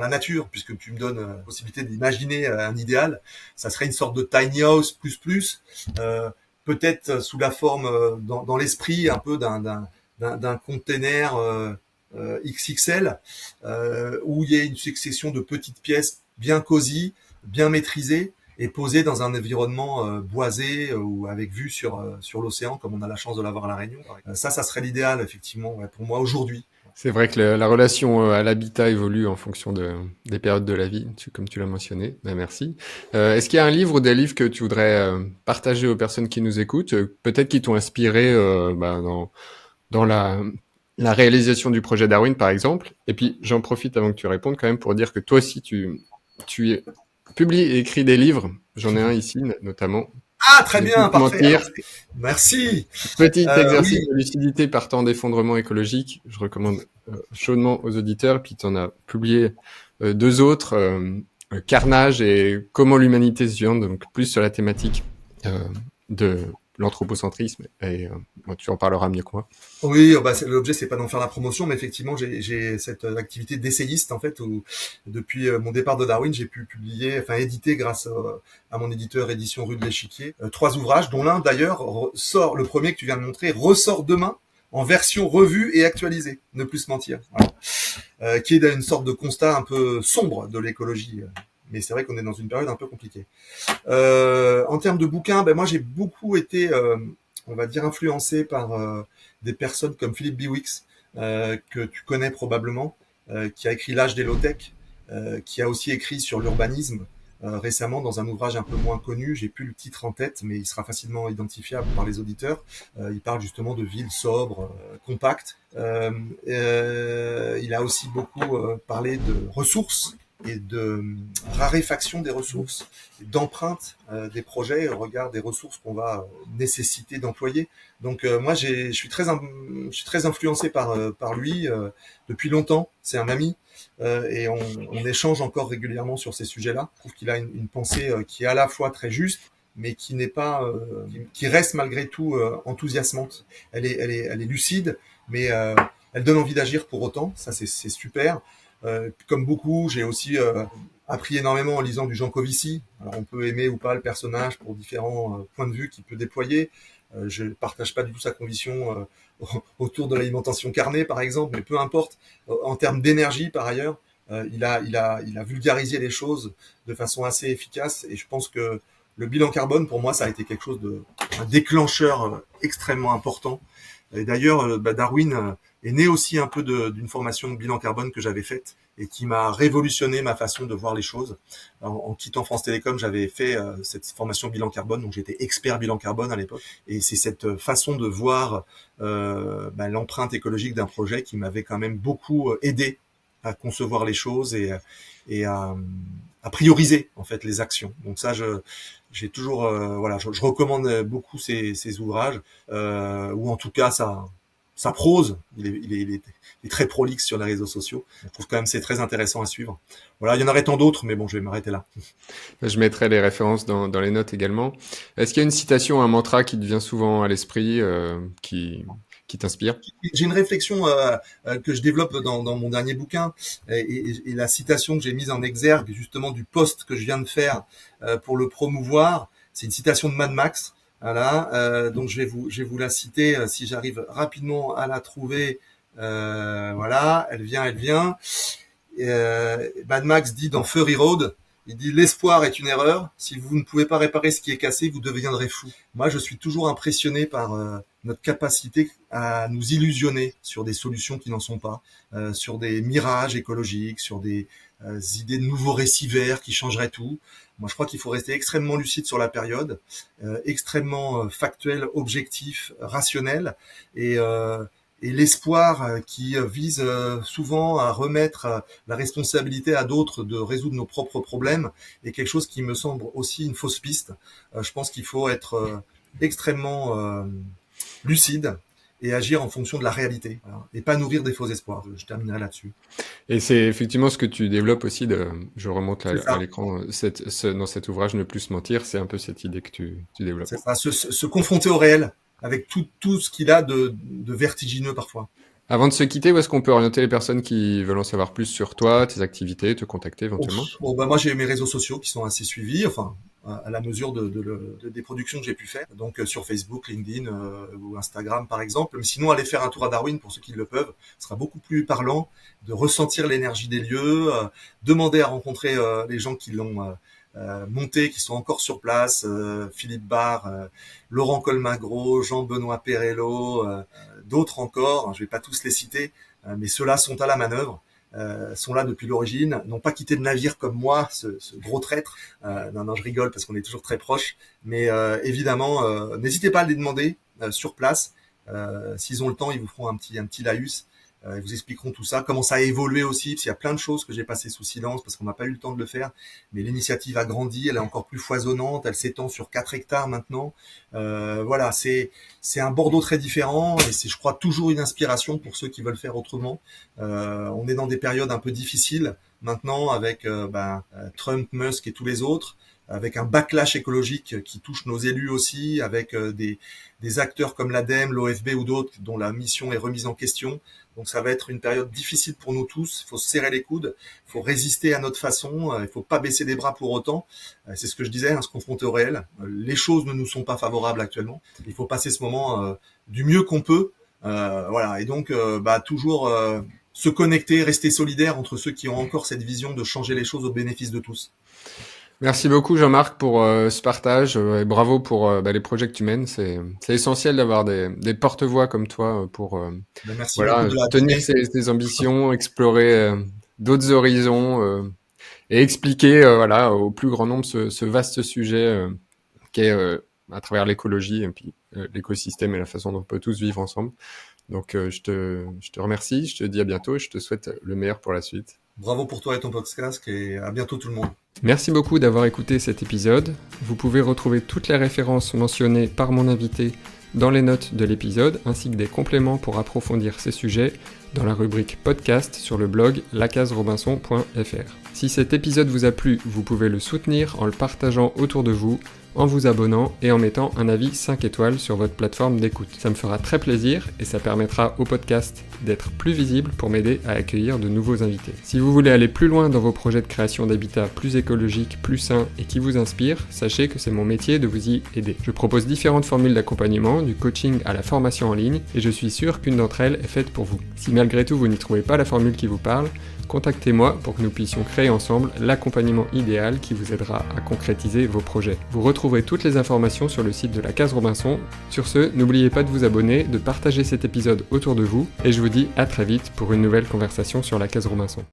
la nature, puisque tu me donnes la possibilité d'imaginer un idéal, ça serait une sorte de tiny house peut-être sous la forme dans l'esprit un peu d'un container XXL, où il y ait une succession de petites pièces bien cosy, bien maîtrisées et posées dans un environnement boisé ou avec vue sur l'océan, comme on a la chance de l'avoir à La Réunion. Ça serait l'idéal effectivement pour moi aujourd'hui. C'est vrai que la relation à l'habitat évolue en fonction des périodes de la vie, comme tu l'as mentionné. Merci. Est-ce qu'il y a un livre ou des livres que tu voudrais partager aux personnes qui nous écoutent, peut-être qui t'ont inspiré dans la réalisation du projet Darwin, par exemple? Et puis, j'en profite avant que tu répondes quand même pour dire que toi aussi, tu publies et écris des livres. J'en ai un ici, notamment. Ah, très bien, parfait. Mentir. Merci. Petit exercice de lucidité par temps d'effondrement écologique. Je recommande chaudement aux auditeurs. Puis tu en as publié 2 autres, Carnage et Comment l'humanité se viande, donc plus sur la thématique de l'anthropocentrisme. Et tu en parleras mieux que moi. Oui, l'objet c'est pas d'en faire la promotion, mais effectivement j'ai cette activité d'essayiste en fait où depuis mon départ de Darwin j'ai pu éditer grâce à mon éditeur Édition Rue de l'Échiquier 3 ouvrages, dont l'un d'ailleurs sort, le premier que tu viens de montrer ressort demain en version revue et actualisée, ne plus se mentir, voilà. Qui est une sorte de constat un peu sombre de l'écologie. Mais c'est vrai qu'on est dans une période un peu compliquée. En termes de bouquins, moi j'ai beaucoup été, on va dire, influencé par des personnes comme Philippe Biwix, que tu connais probablement, qui a écrit L'âge des low-tech, qui a aussi écrit sur l'urbanisme, récemment dans un ouvrage un peu moins connu. J'ai plus le titre en tête, mais il sera facilement identifiable par les auditeurs. Il parle justement de villes sobres, compactes. Il a aussi beaucoup parlé de ressources et de raréfaction des ressources, d'empreinte des projets au regard des ressources qu'on va nécessiter d'employer. Donc moi, je suis très influencé par lui depuis longtemps. C'est un ami et on échange encore régulièrement sur ces sujets-là. Je trouve qu'il a une pensée qui est à la fois très juste, mais qui n'est pas, qui reste malgré tout enthousiasmante. Elle est lucide, mais elle donne envie d'agir pour autant. Ça, c'est super. Comme beaucoup, j'ai aussi appris énormément en lisant du Jean Covici. Alors, on peut aimer ou pas le personnage pour différents points de vue qu'il peut déployer. Je partage pas du tout sa conviction autour de l'alimentation carnée, par exemple, mais peu importe. En termes d'énergie, par ailleurs, il a vulgarisé les choses de façon assez efficace, et je pense que le bilan carbone, pour moi, ça a été quelque chose un déclencheur extrêmement important. Et d'ailleurs, Darwin est né aussi un peu d'une formation de bilan carbone que j'avais faite et qui m'a révolutionné ma façon de voir les choses. En quittant France Télécom, j'avais fait cette formation bilan carbone, donc j'étais expert bilan carbone à l'époque. Et c'est cette façon de voir l'empreinte écologique d'un projet qui m'avait quand même beaucoup aidé à concevoir les choses et à prioriser en fait les actions. Donc ça, j'ai toujours je recommande beaucoup ces ouvrages ou en tout cas sa prose. Il est très prolixe sur les réseaux sociaux. Je trouve quand même c'est très intéressant à suivre. Voilà, il y en aurait tant d'autres, mais bon, je vais m'arrêter là. Je mettrai les références dans les notes également. Est-ce qu'il y a une citation, un mantra qui te vient souvent à l'esprit, qui t'inspire? J'ai une réflexion que je développe dans mon dernier bouquin, et la citation que j'ai mise en exergue justement du post que je viens de faire pour le promouvoir, c'est une citation de Mad Max. Voilà, donc je vais vous la citer si j'arrive rapidement à la trouver. Voilà, elle vient. Mad Max dit dans Fury Road, il dit: l'espoir est une erreur. Si vous ne pouvez pas réparer ce qui est cassé, vous deviendrez fou. Moi, je suis toujours impressionné par notre capacité à nous illusionner sur des solutions qui n'en sont pas, sur des mirages écologiques, sur des idées de nouveaux récits verts qui changeraient tout. Moi, je crois qu'il faut rester extrêmement lucide sur la période, extrêmement factuel, objectif, rationnel, et l'espoir qui vise souvent à remettre la responsabilité à d'autres de résoudre nos propres problèmes est quelque chose qui me semble aussi une fausse piste. Je pense qu'il faut être extrêmement lucide et agir en fonction de la réalité, voilà, et pas nourrir des faux espoirs. Je terminerai là-dessus. Et c'est effectivement ce que tu développes aussi, je remonte à l'écran, dans cet ouvrage Ne plus se mentir, c'est un peu cette idée que tu développes. C'est ça, se confronter au réel, avec tout ce qu'il a de vertigineux parfois. Avant de se quitter, où est-ce qu'on peut orienter les personnes qui veulent en savoir plus sur toi, tes activités, te contacter éventuellement? Moi, j'ai mes réseaux sociaux qui sont assez suivis, enfin, à la mesure des productions que j'ai pu faire. Donc sur Facebook, LinkedIn ou Instagram par exemple. Mais sinon, allez faire un tour à Darwin pour ceux qui le peuvent. Ce sera beaucoup plus parlant de ressentir l'énergie des lieux, demander à rencontrer les gens qui l'ont monté, qui sont encore sur place, Philippe Barre, Laurent Colmagro, Jean-Benoît Perello, d'autres encore. Je vais pas tous les citer, mais ceux-là sont à la manœuvre. Sont là depuis l'origine, n'ont pas quitté le navire comme moi, ce gros traître. Non, je rigole parce qu'on est toujours très proches. Mais évidemment, n'hésitez pas à les demander sur place. S'ils ont le temps, ils vous feront un petit laïus. Ils vous expliqueront tout ça, comment ça a évolué aussi, parce qu'il y a plein de choses que j'ai passées sous silence parce qu'on n'a pas eu le temps de le faire. Mais l'initiative a grandi, elle est encore plus foisonnante, elle s'étend sur 4 hectares maintenant. Voilà, c'est un Bordeaux très différent et c'est, je crois, toujours une inspiration pour ceux qui veulent faire autrement. On est dans des périodes un peu difficiles maintenant avec Trump, Musk et tous les autres, avec un backlash écologique qui touche nos élus aussi, avec des acteurs comme l'ADEME, l'OFB ou d'autres dont la mission est remise en question. Donc ça va être une période difficile pour nous tous. Il faut se serrer les coudes, il faut résister à notre façon, il faut pas baisser les bras pour autant. C'est ce que je disais, se confronter au réel. Les choses ne nous sont pas favorables actuellement. Il faut passer ce moment du mieux qu'on peut. Voilà. Et donc toujours se connecter, rester solidaire entre ceux qui ont encore cette vision de changer les choses au bénéfice de tous. Merci beaucoup Jean-Marc pour ce partage et bravo pour les projets que tu mènes. C'est essentiel d'avoir des porte-voix comme toi pour Merci tenir ses ambitions, explorer d'autres horizons et expliquer au plus grand nombre ce vaste sujet qu'est à travers l'écologie et puis l'écosystème et la façon dont on peut tous vivre ensemble. Donc je te remercie, je te dis à bientôt et je te souhaite le meilleur pour la suite. Bravo pour toi et ton podcast et à bientôt tout le monde. Merci beaucoup d'avoir écouté cet épisode. Vous pouvez retrouver toutes les références mentionnées par mon invité dans les notes de l'épisode, ainsi que des compléments pour approfondir ces sujets dans la rubrique podcast sur le blog lacaserobinson.fr. Si cet épisode vous a plu, vous pouvez le soutenir en le partageant autour de vous, en vous abonnant et en mettant un avis 5 étoiles sur votre plateforme d'écoute. Ça me fera très plaisir et ça permettra au podcast d'être plus visible pour m'aider à accueillir de nouveaux invités. Si vous voulez aller plus loin dans vos projets de création d'habitat plus écologiques, plus sains et qui vous inspirent, sachez que c'est mon métier de vous y aider. Je propose différentes formules d'accompagnement, du coaching à la formation en ligne, et je suis sûr qu'une d'entre elles est faite pour vous. Si malgré tout vous n'y trouvez pas la formule qui vous parle, contactez-moi pour que nous puissions créer ensemble l'accompagnement idéal qui vous aidera à concrétiser vos projets. Vous retrouverez toutes les informations sur le site de la Case Robinson. Sur ce, n'oubliez pas de vous abonner, de partager cet épisode autour de vous, et je vous dis à très vite pour une nouvelle conversation sur la Case Robinson.